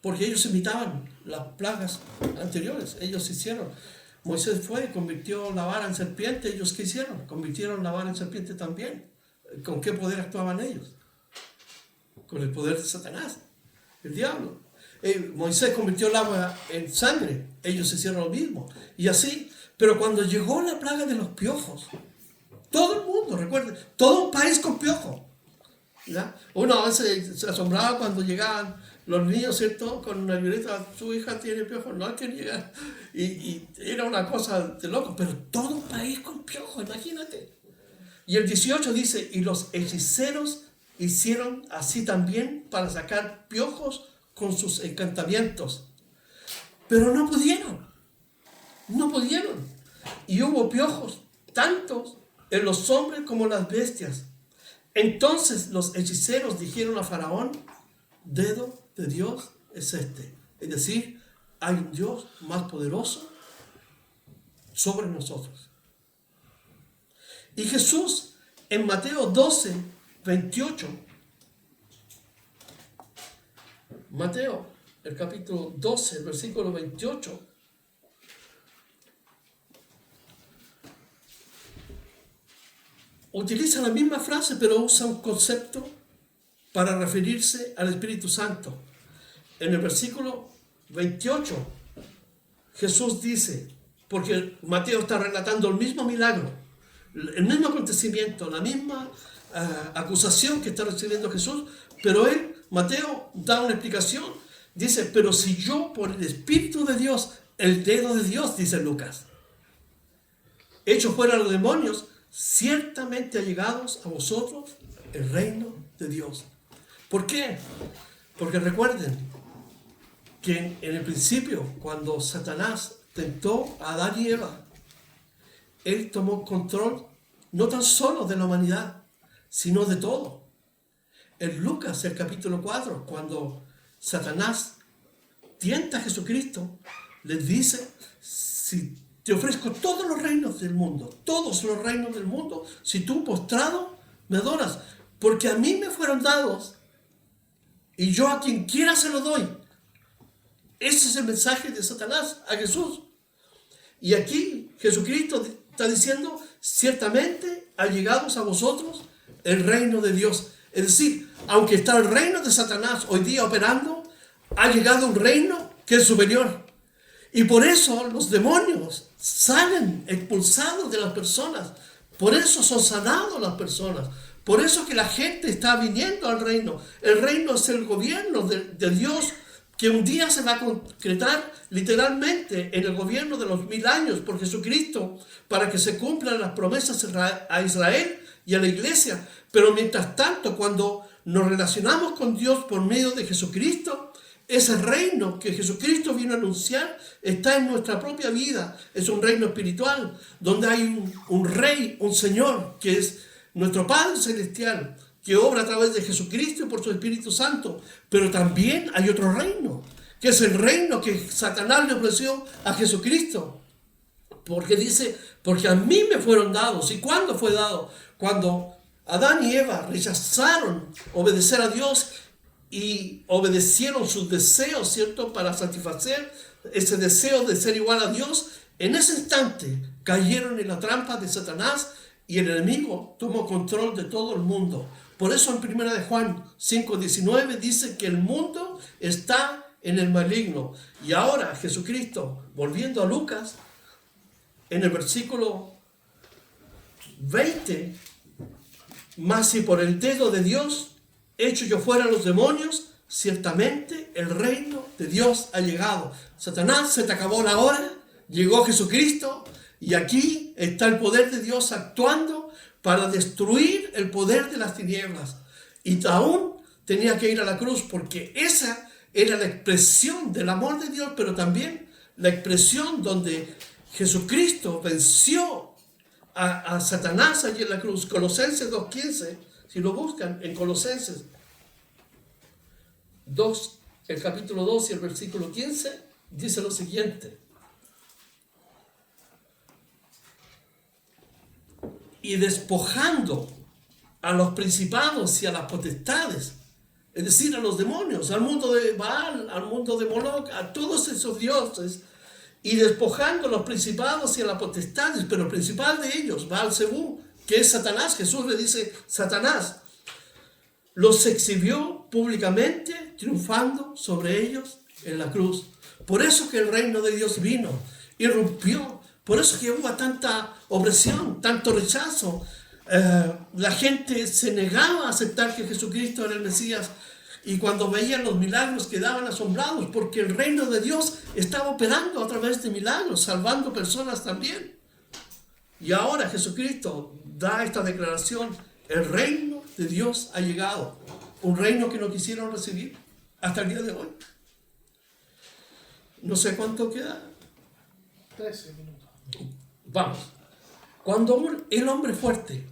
porque ellos imitaban las plagas anteriores, ellos hicieron. Moisés fue y convirtió la vara en serpiente. ¿Ellos qué hicieron? Convirtieron la vara en serpiente también. ¿Con qué poder actuaban ellos? Con el poder de Satanás, el diablo. Moisés convirtió el agua en sangre. Ellos hicieron lo mismo. Y así. Pero cuando llegó la plaga de los piojos, todo el mundo, recuerden, todo un país con piojos. ¿Ya? Uno a veces se asombraba cuando llegaban los niños, ¿cierto? Con una libreta, su hija tiene piojos, no hay que llegar. Y era una cosa de loco, pero todo un país con piojos, imagínate. Y el 18 dice, y los hechiceros hicieron así también para sacar piojos con sus encantamientos. Pero no pudieron. Y hubo piojos, tantos en los hombres como en las bestias. Entonces los hechiceros dijeron a Faraón, dedo de Dios es este. Es decir, hay un Dios más poderoso sobre nosotros. Y Jesús en Mateo 12:28, Mateo, el capítulo 12, el versículo 28, utiliza la misma frase, pero usa un concepto para referirse al Espíritu Santo. En el versículo 28, Jesús dice, porque Mateo está relatando el mismo milagro, el mismo acontecimiento, la misma acusación que está recibiendo Jesús, pero Mateo da una explicación. Dice, pero si yo por el Espíritu de Dios, el dedo de Dios, dice Lucas, echo fuera a los demonios, ciertamente ha llegado a vosotros el reino de Dios. ¿Por qué? Porque recuerden que en el principio, cuando Satanás tentó a Adán y Eva, él tomó control no tan solo de la humanidad, sino de todo. En Lucas, el capítulo 4, cuando Satanás tienta a Jesucristo, les dice, si te ofrezco todos los reinos del mundo, si tú postrado me adoras, porque a mí me fueron dados y yo a quien quiera se lo doy. Ese es el mensaje de Satanás a Jesús. Y aquí Jesucristo está diciendo, ciertamente ha llegado a vosotros el reino de Dios. Es decir, aunque está el reino de Satanás hoy día operando, ha llegado un reino que es superior. Y por eso los demonios salen expulsados de las personas. Por eso son sanados las personas. Por eso que la gente está viniendo al reino. El reino es el gobierno de Dios, que un día se va a concretar literalmente en el gobierno de los 1000 años por Jesucristo, para que se cumplan las promesas a Israel y a la iglesia. Pero mientras tanto, cuando nos relacionamos con Dios por medio de Jesucristo, ese reino que Jesucristo vino a anunciar está en nuestra propia vida. Es un reino espiritual, donde hay un rey, un Señor, que es nuestro Padre Celestial, que obra a través de Jesucristo y por su Espíritu Santo. Pero también hay otro reino, que es el reino que Satanás le ofreció a Jesucristo. Porque dice, porque a mí me fueron dados. ¿Y cuándo fue dado? Cuando Adán y Eva rechazaron obedecer a Dios y obedecieron sus deseos, ¿cierto? Para satisfacer ese deseo de ser igual a Dios. En ese instante cayeron en la trampa de Satanás y el enemigo tomó control de todo el mundo. Por eso en 1 de Juan 5:19 dice que el mundo está en el maligno. Y ahora Jesucristo, volviendo a Lucas, en el versículo 20, mas si por el dedo de Dios hecho yo fuera los demonios, ciertamente el reino de Dios ha llegado. Satanás, se te acabó la hora, llegó Jesucristo y aquí está el poder de Dios actuando para destruir el poder de las tinieblas. Y aún tenía que ir a la cruz, porque esa era la expresión del amor de Dios, pero también la expresión donde Jesucristo venció a Satanás allí en la cruz. Colosenses 2:15, si lo buscan en Colosenses 2, el capítulo 2 y el versículo 15, dice lo siguiente: y despojando a los principados y a las potestades, es decir, a los demonios, al mundo de Baal, al mundo de Moloch, a todos esos dioses, y despojando a los principados y a las potestades, pero el principal de ellos, Baal-Zebú, que es Satanás. Jesús le dice Satanás, los exhibió públicamente, triunfando sobre ellos en la cruz. Por eso que el reino de Dios vino, irrumpió. Por eso que hubo tanta opresión, tanto rechazo. La gente se negaba a aceptar que Jesucristo era el Mesías. Y cuando veían los milagros quedaban asombrados, porque el reino de Dios estaba operando a través de milagros, salvando personas también. Y ahora Jesucristo da esta declaración: el reino de Dios ha llegado. Un reino que no quisieron recibir hasta el día de hoy. No sé cuánto queda. 13 minutos. Vamos. Cuando el hombre fuerte,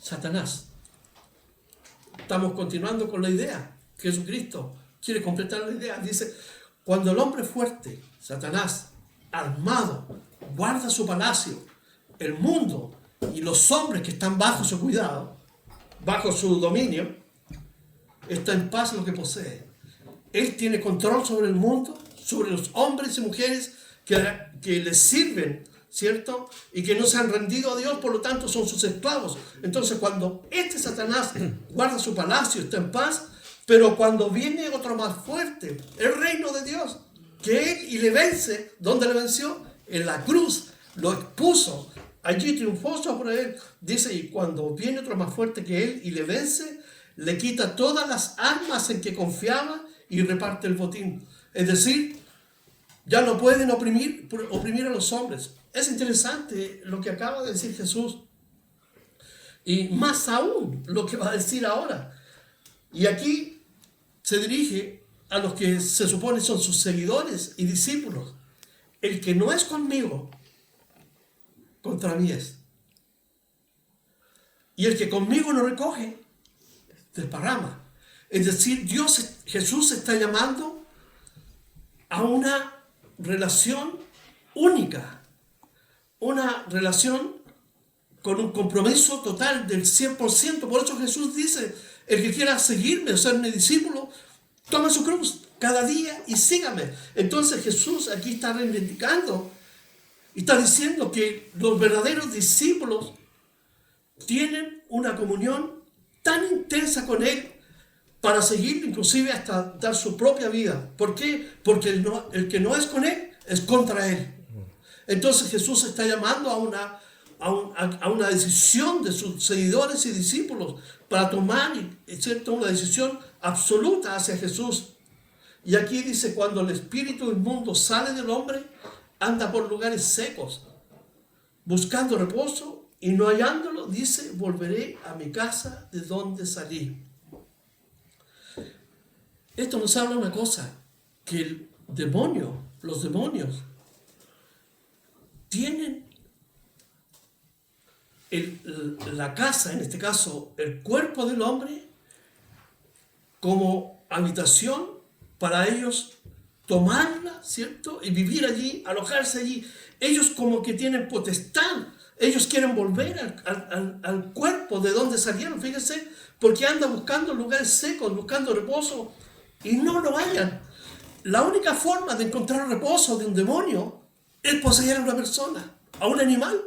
Satanás, estamos continuando con la idea, Jesucristo quiere completar la idea, dice, cuando el hombre fuerte, Satanás, armado, guarda su palacio, el mundo y los hombres que están bajo su cuidado, bajo su dominio, está en paz lo que posee. Él tiene control sobre el mundo, sobre los hombres y mujeres que le sirven, ¿cierto? Y que no se han rendido a Dios, por lo tanto son sus esclavos. Entonces cuando este Satanás guarda su palacio, está en paz, pero cuando viene otro más fuerte, el reino de Dios, que él y le vence, ¿dónde le venció? En la cruz, lo expuso, allí triunfó sobre él. Dice, y cuando viene otro más fuerte que él y le vence, le quita todas las armas en que confiaba y reparte el botín. Es decir, ya no pueden oprimir a los hombres. Es interesante lo que acaba de decir Jesús. Y más aún lo que va a decir ahora. Y aquí se dirige a los que se supone son sus seguidores y discípulos. El que no es conmigo, contra mí es. Y el que conmigo no recoge, desparrama. Es decir, Jesús está llamando a una relación única, una relación con un compromiso total del 100%. Por eso Jesús dice, el que quiera seguirme, ser mi discípulo, Toma su cruz cada día y sígame. Entonces Jesús aquí está reivindicando y está diciendo que los verdaderos discípulos tienen una comunión tan intensa con Él para seguirlo, inclusive hasta dar su propia vida. ¿Por qué? Porque el que no es con Él es contra Él. Entonces Jesús está llamando a una decisión de sus seguidores y discípulos para tomar, ¿cierto?, una decisión absoluta hacia Jesús. Y aquí dice, cuando el espíritu inmundo sale del hombre, anda por lugares secos, buscando reposo, y no hallándolo, dice, volveré a mi casa de donde salí. Esto nos habla una cosa, que los demonios, tienen la casa, en este caso el cuerpo del hombre, como habitación para ellos tomarla, ¿cierto? Y vivir allí, alojarse allí. Ellos como que tienen potestad. Ellos quieren volver al cuerpo de donde salieron, fíjense, porque andan buscando lugares secos, buscando reposo, y no lo hallan. La única forma de encontrar reposo de un demonio es poseer a una persona, a un animal.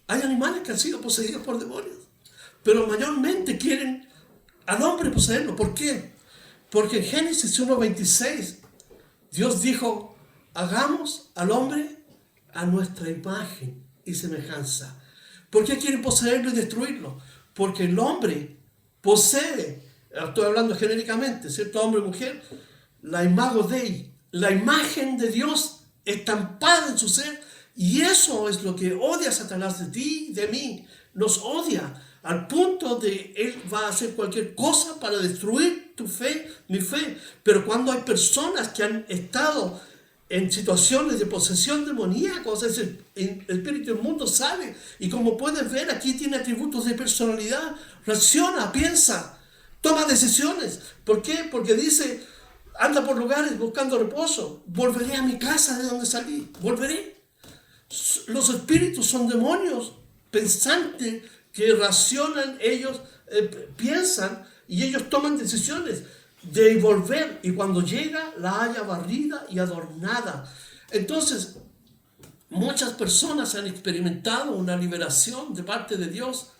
Hay animales que han sido poseídos por demonios, pero mayormente quieren al hombre poseerlo. ¿Por qué? Porque en Génesis 1:26 Dios dijo, hagamos al hombre a nuestra imagen y semejanza. ¿Por qué quieren poseerlo y destruirlo? Porque el hombre posee, estoy hablando genéricamente, ¿cierto? Hombre y mujer, la imago Dei, la imagen de Dios estampada en su ser, y eso es lo que odia Satanás de ti, de mí. Nos odia al punto de él va a hacer cualquier cosa para destruir tu fe, mi fe. Pero cuando hay personas que han estado en situaciones de posesión demoníaca, o sea, el espíritu del mundo sale, y como puedes ver, aquí tiene atributos de personalidad, reacciona, piensa, toma decisiones. ¿Por qué? Porque dice, anda por lugares buscando reposo, volveré a mi casa de donde salí, volveré. Los espíritus son demonios pensantes que racionan, ellos piensan y ellos toman decisiones de volver, y cuando llega la haya barrida y adornada. Entonces, muchas personas han experimentado una liberación de parte de Dios,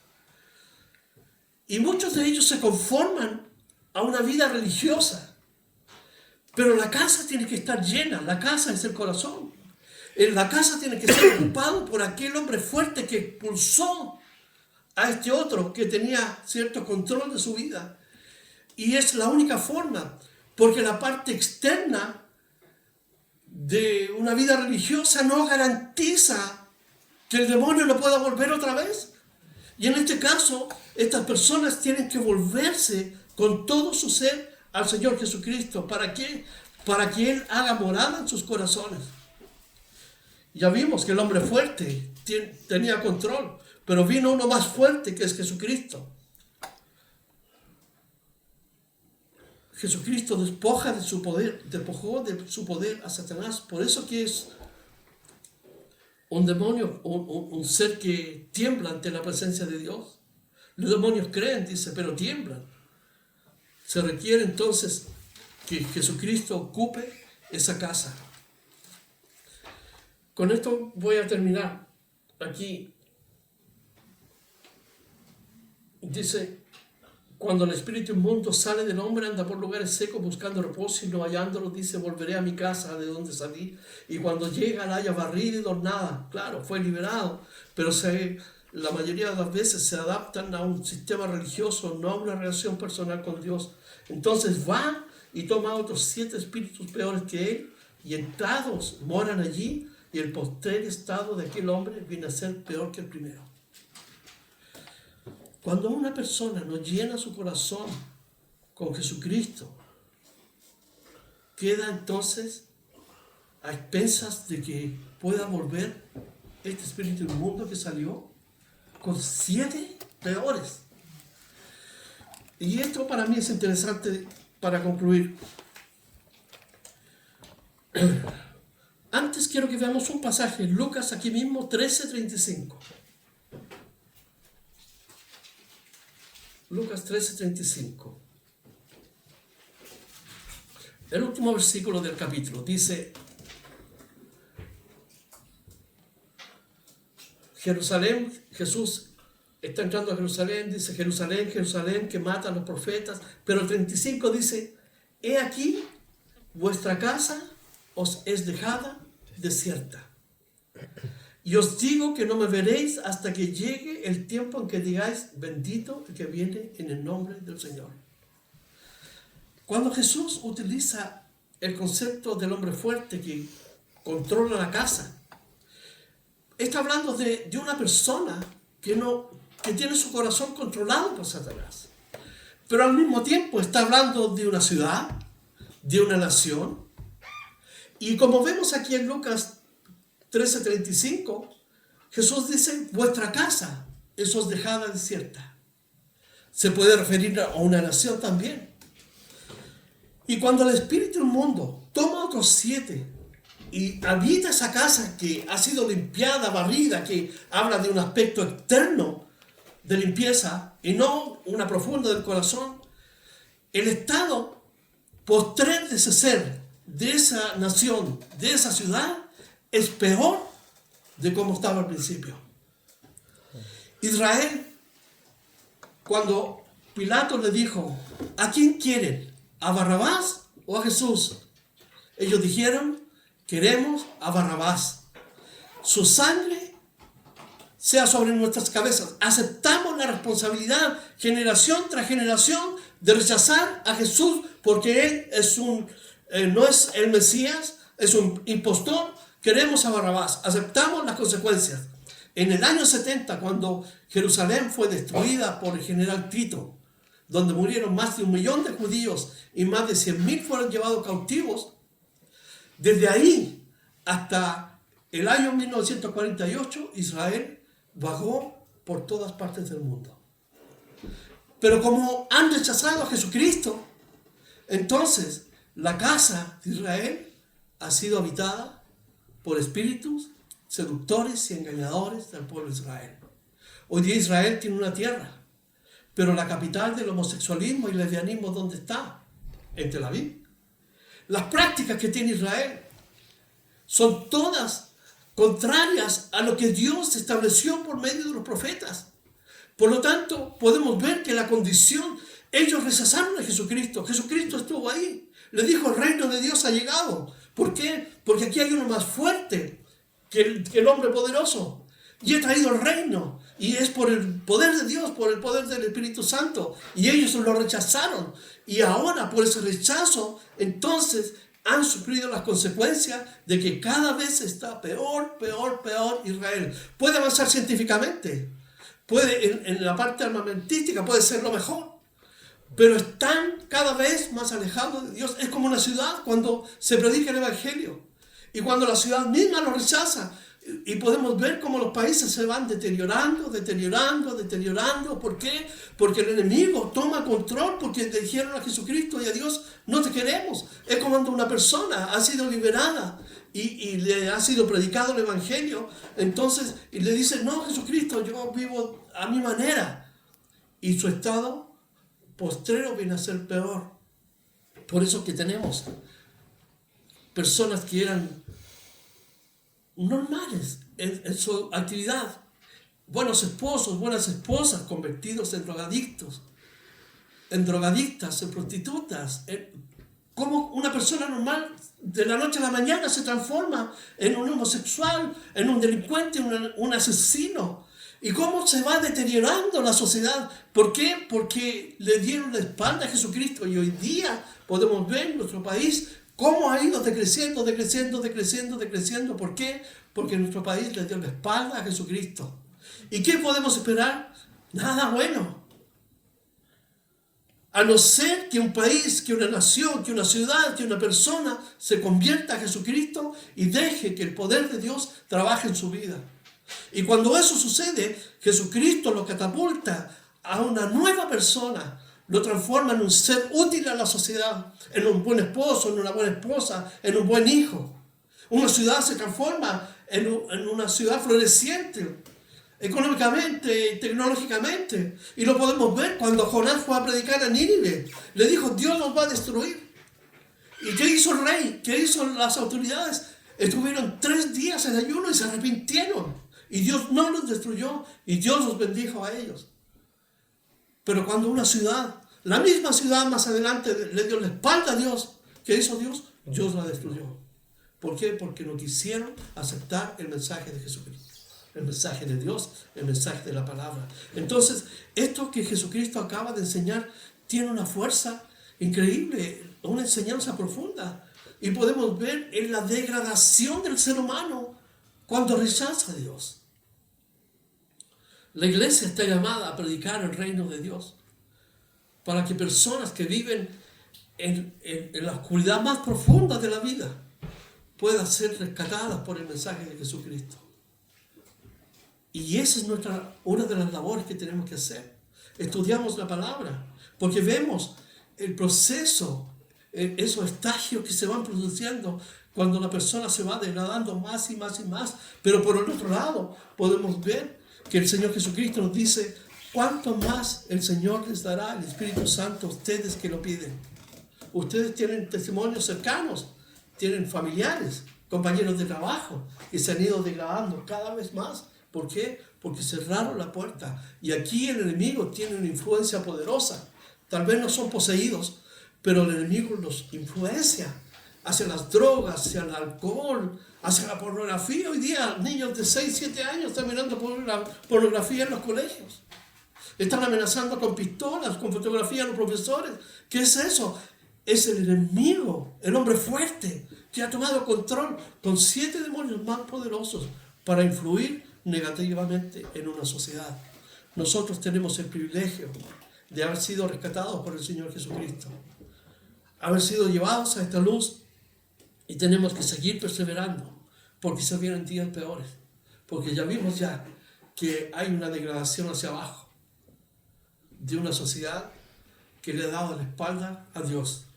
y muchos de ellos se conforman a una vida religiosa, pero la casa tiene que estar llena. La casa es el corazón. La casa tiene que ser ocupada por aquel hombre fuerte que expulsó a este otro que tenía cierto control de su vida. Y es la única forma, porque la parte externa de una vida religiosa no garantiza que el demonio lo pueda volver otra vez. Y en este caso, estas personas tienen que volverse con todo su ser al Señor Jesucristo. ¿Para qué? Para que Él haga morada en sus corazones. Ya vimos que el hombre fuerte tenía control, pero vino uno más fuerte, que es Jesucristo. Jesucristo despojó de su poder a Satanás. Por eso que es un demonio, un ser que tiembla ante la presencia de Dios. Los demonios creen, dice, pero tiemblan. Se requiere entonces que Jesucristo ocupe esa casa. Con esto voy a terminar. Aquí dice, cuando el espíritu inmundo sale del hombre, anda por lugares secos buscando reposo, y no hallándolo, dice, volveré a mi casa de donde salí. Y cuando llega, la haya barrida y adornada. Claro, fue liberado, pero la mayoría de las veces se adaptan a un sistema religioso, no a una relación personal con Dios. Entonces va y toma otros 7 espíritus peores que él, y entrados moran allí, y el postrer estado de aquel hombre viene a ser peor que el primero. Cuando una persona no llena su corazón con Jesucristo, queda entonces a expensas de que pueda volver este espíritu inmundo que salió con 7 peores. Y esto para mí es interesante para concluir. Antes quiero que veamos un pasaje, Lucas aquí mismo 13:35. Lucas 13:35. el último versículo del capítulo. Dice, Jerusalén, Jesús está entrando a Jerusalén, dice, Jerusalén, Jerusalén, que mata a los profetas. Pero el 35 dice, he aquí, vuestra casa os es dejada desierta. Y os digo que no me veréis hasta que llegue el tiempo en que digáis, bendito el que viene en el nombre del Señor. Cuando Jesús utiliza el concepto del hombre fuerte que controla la casa, está hablando de una persona que tiene su corazón controlado por Satanás. Pero al mismo tiempo está hablando de una ciudad, de una nación. Y como vemos aquí en Lucas 13:35, Jesús dice, vuestra casa os dejada desierta. Se puede referir a una nación también. Y cuando el espíritu inmundo toma otros 7 y habita esa casa que ha sido limpiada, barrida, que habla de un aspecto externo de limpieza y no una profunda del corazón, el estado postrer de ese ser, de esa nación, de esa ciudad, es peor de como estaba al principio. Israel, cuando Pilato le dijo, ¿a quién quieren? ¿A Barrabás o a Jesús? Ellos dijeron, queremos a Barrabás. Su sangre sea sobre nuestras cabezas. Aceptamos la responsabilidad, generación tras generación, de rechazar a Jesús porque Él no es el Mesías, es un impostor. Queremos a Barrabás, aceptamos las consecuencias. En el año 70, cuando Jerusalén fue destruida por el general Tito, donde murieron más de 1 millón de judíos y más de 100.000 fueron llevados cautivos, desde ahí hasta el año 1948, Israel vagó por todas partes del mundo. Pero como han rechazado a Jesucristo, entonces la casa de Israel ha sido habitada por espíritus seductores y engañadores del pueblo de Israel. Hoy día Israel tiene una tierra, pero la capital del homosexualismo y lesbianismo, ¿dónde está? En Tel Aviv. Las prácticas que tiene Israel son todas contrarias a lo que Dios estableció por medio de los profetas. Por lo tanto, podemos ver que la condición, ellos rechazaron a Jesucristo. Jesucristo estuvo ahí. Le dijo, el reino de Dios ha llegado. ¿Por qué? Porque aquí hay uno más fuerte que el hombre poderoso. Y he traído el reino. Y es por el poder de Dios, por el poder del Espíritu Santo. Y ellos lo rechazaron. Y ahora, por ese rechazo, entonces han sufrido las consecuencias de que cada vez está peor, peor, peor Israel. Puede avanzar científicamente. Puede, en la parte armamentística, puede ser lo mejor. Pero están cada vez más alejados de Dios. Es como una ciudad cuando se predica el Evangelio. Y cuando la ciudad misma lo rechaza. Y podemos ver cómo los países se van deteriorando. ¿Por qué? Porque el enemigo toma control, porque le dijeron a Jesucristo y a Dios, no te queremos. Es como cuando una persona ha sido liberada y le ha sido predicado el Evangelio. Entonces, y le dice, no, Jesucristo, yo vivo a mi manera. Y su estado postrero viene a ser peor. Por eso que tenemos personas que eran normales en su actividad, buenos esposos, buenas esposas convertidos en drogadictos, en drogadictas, en prostitutas. Como una persona normal de la noche a la mañana se transforma en un homosexual, en un delincuente, un asesino. ¿Y cómo se va deteriorando la sociedad? ¿Por qué? Porque le dieron la espalda a Jesucristo. Y hoy día podemos ver en nuestro país cómo ha ido decreciendo. ¿Por qué? Porque nuestro país le dio la espalda a Jesucristo. ¿Y qué podemos esperar? Nada bueno. A no ser que un país, que una nación, que una ciudad, que una persona se convierta a Jesucristo y deje que el poder de Dios trabaje en su vida. Y cuando eso sucede, Jesucristo lo catapulta a una nueva persona, lo transforma en un ser útil a la sociedad, en un buen esposo, en una buena esposa, en un buen hijo. Una ciudad se transforma en una ciudad floreciente, económicamente, tecnológicamente. Y lo podemos ver cuando Jonás fue a predicar a Nínive. Le dijo, Dios nos va a destruir. ¿Y qué hizo el rey? ¿Qué hizo las autoridades? Estuvieron 3 días en ayuno y se arrepintieron. Y Dios no los destruyó y Dios los bendijo a ellos. Pero cuando una ciudad, la misma ciudad más adelante le dio la espalda a Dios, ¿qué hizo Dios? Dios la destruyó. ¿Por qué? Porque no quisieron aceptar el mensaje de Jesucristo. El mensaje de Dios, el mensaje de la palabra. Entonces, esto que Jesucristo acaba de enseñar tiene una fuerza increíble, una enseñanza profunda. Y podemos ver en la degradación del ser humano cuando rechaza a Dios. La iglesia está llamada a predicar el reino de Dios para que personas que viven en la oscuridad más profunda de la vida puedan ser rescatadas por el mensaje de Jesucristo. Y esa es una de las labores que tenemos que hacer. Estudiamos la palabra, porque vemos el proceso, esos estagios que se van produciendo cuando la persona se va degradando más y más y más. Pero por el otro lado, podemos ver que el Señor Jesucristo nos dice: ¿cuánto más el Señor les dará el Espíritu Santo a ustedes que lo piden? Ustedes tienen testimonios cercanos, tienen familiares, compañeros de trabajo que se han ido degradando cada vez más. ¿Por qué? Porque cerraron la puerta. Y aquí el enemigo tiene una influencia poderosa. Tal vez no son poseídos, pero el enemigo los influencia hacia las drogas, hacia el alcohol, hacia la pornografía. Hoy día niños de 6, 7 años están mirando pornografía en los colegios. Están amenazando con pistolas, con fotografía a los profesores. ¿Qué es eso? Es el enemigo, el hombre fuerte, que ha tomado control con 7 demonios más poderosos para influir negativamente en una sociedad. Nosotros tenemos el privilegio de haber sido rescatados por el Señor Jesucristo, haber sido llevados a esta luz, y tenemos que seguir perseverando, porque se vienen días peores, porque ya vimos ya que hay una degradación hacia abajo de una sociedad que le ha dado la espalda a Dios,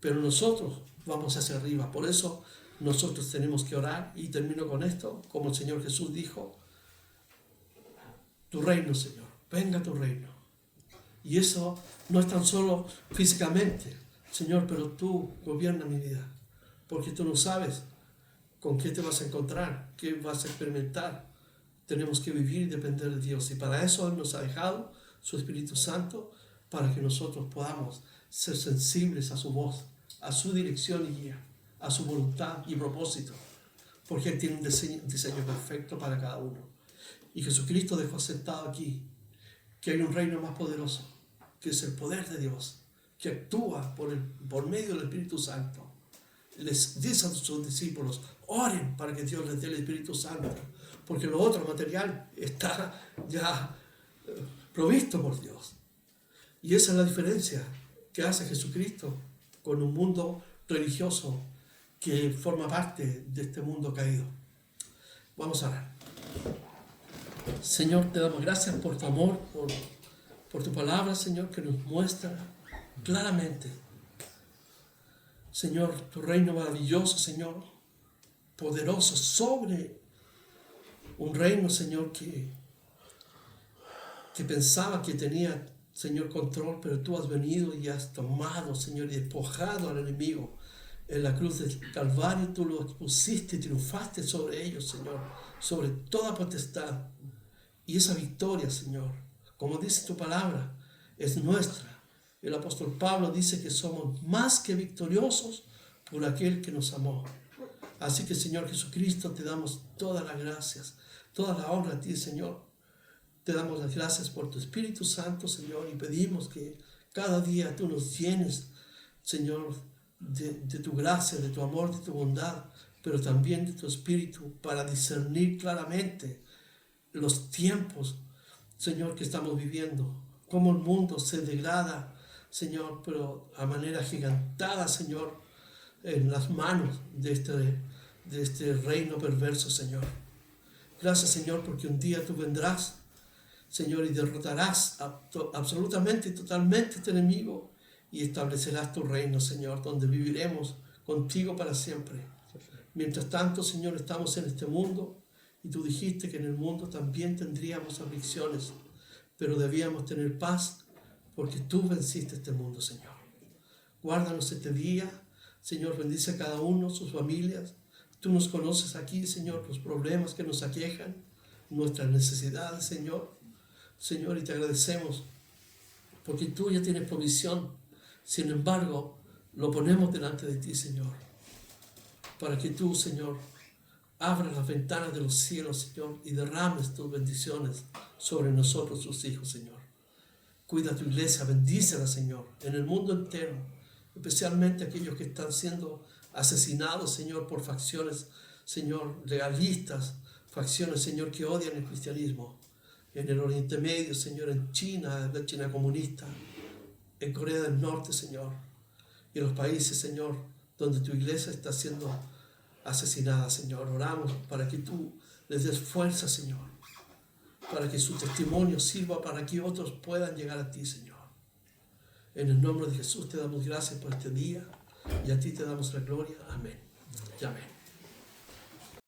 pero nosotros vamos hacia arriba. Por eso nosotros tenemos que orar, y termino con esto, como el Señor Jesús dijo: tu reino, Señor, venga tu reino. Y eso no es tan solo físicamente: Señor, pero tú gobierna mi vida, porque tú no sabes con qué te vas a encontrar, qué vas a experimentar. Tenemos que vivir y depender de Dios, y para eso Él nos ha dejado su Espíritu Santo, para que nosotros podamos ser sensibles a su voz, a su dirección y guía, a su voluntad y propósito, porque Él tiene un diseño perfecto para cada uno. Y Jesucristo dejó sentado aquí que hay un reino más poderoso, que es el poder de Dios, que actúa por medio del Espíritu Santo. Les dice a sus discípulos: oren para que Dios les dé el Espíritu Santo, porque lo otro material está ya provisto por Dios. Y esa es la diferencia que hace Jesucristo con un mundo religioso que forma parte de este mundo caído. Vamos a orar. Señor, te damos gracias por tu amor, por tu palabra, Señor, que nos muestra claramente, Señor, tu reino maravilloso, Señor, poderoso sobre un reino, Señor, que pensaba que tenía, Señor, control, pero tú has venido y has tomado, Señor, y despojado al enemigo. En la cruz del Calvario tú lo expusiste y triunfaste sobre ellos, Señor, sobre toda potestad. Y esa victoria, Señor, como dice tu palabra, es nuestra. El apóstol Pablo dice que somos más que victoriosos por aquel que nos amó. Así que, Señor Jesucristo, te damos todas las gracias, toda la honra a ti, Señor. Te damos las gracias por tu Espíritu Santo, Señor, y pedimos que cada día tú nos llenes, Señor, de tu gracia, de tu amor, de tu bondad, pero también de tu Espíritu, para discernir claramente los tiempos, Señor, que estamos viviendo, cómo el mundo se degrada, Señor, pero a manera gigantada, Señor, en las manos de este reino perverso, Señor. Gracias, Señor, porque un día tú vendrás, Señor, y derrotarás absolutamente y totalmente este enemigo, y establecerás tu reino, Señor, donde viviremos contigo para siempre. Mientras tanto, Señor, estamos en este mundo, y tú dijiste que en el mundo también tendríamos aflicciones, pero debíamos tener paz porque tú venciste este mundo, Señor. Guárdanos este día, Señor, bendice a cada uno, sus familias. Tú nos conoces aquí, Señor, los problemas que nos aquejan, nuestras necesidades, Señor. Señor, y te agradecemos porque tú ya tienes provisión. Sin embargo, lo ponemos delante de ti, Señor, para que tú, Señor, abras las ventanas de los cielos, Señor, y derrames tus bendiciones sobre nosotros, tus hijos, Señor. Cuida a tu iglesia, bendícela, Señor, en el mundo entero, especialmente aquellos que están siendo asesinados, Señor, por facciones, Señor, legalistas, facciones, Señor, que odian el cristianismo. En el Oriente Medio, Señor, en China, la China comunista, en Corea del Norte, Señor, y en los países, Señor, donde tu iglesia está siendo asesinada, Señor. Oramos para que tú les des fuerza, Señor, para que su testimonio sirva para que otros puedan llegar a ti, Señor. En el nombre de Jesús te damos gracias por este día y a ti te damos la gloria. Amén y amén.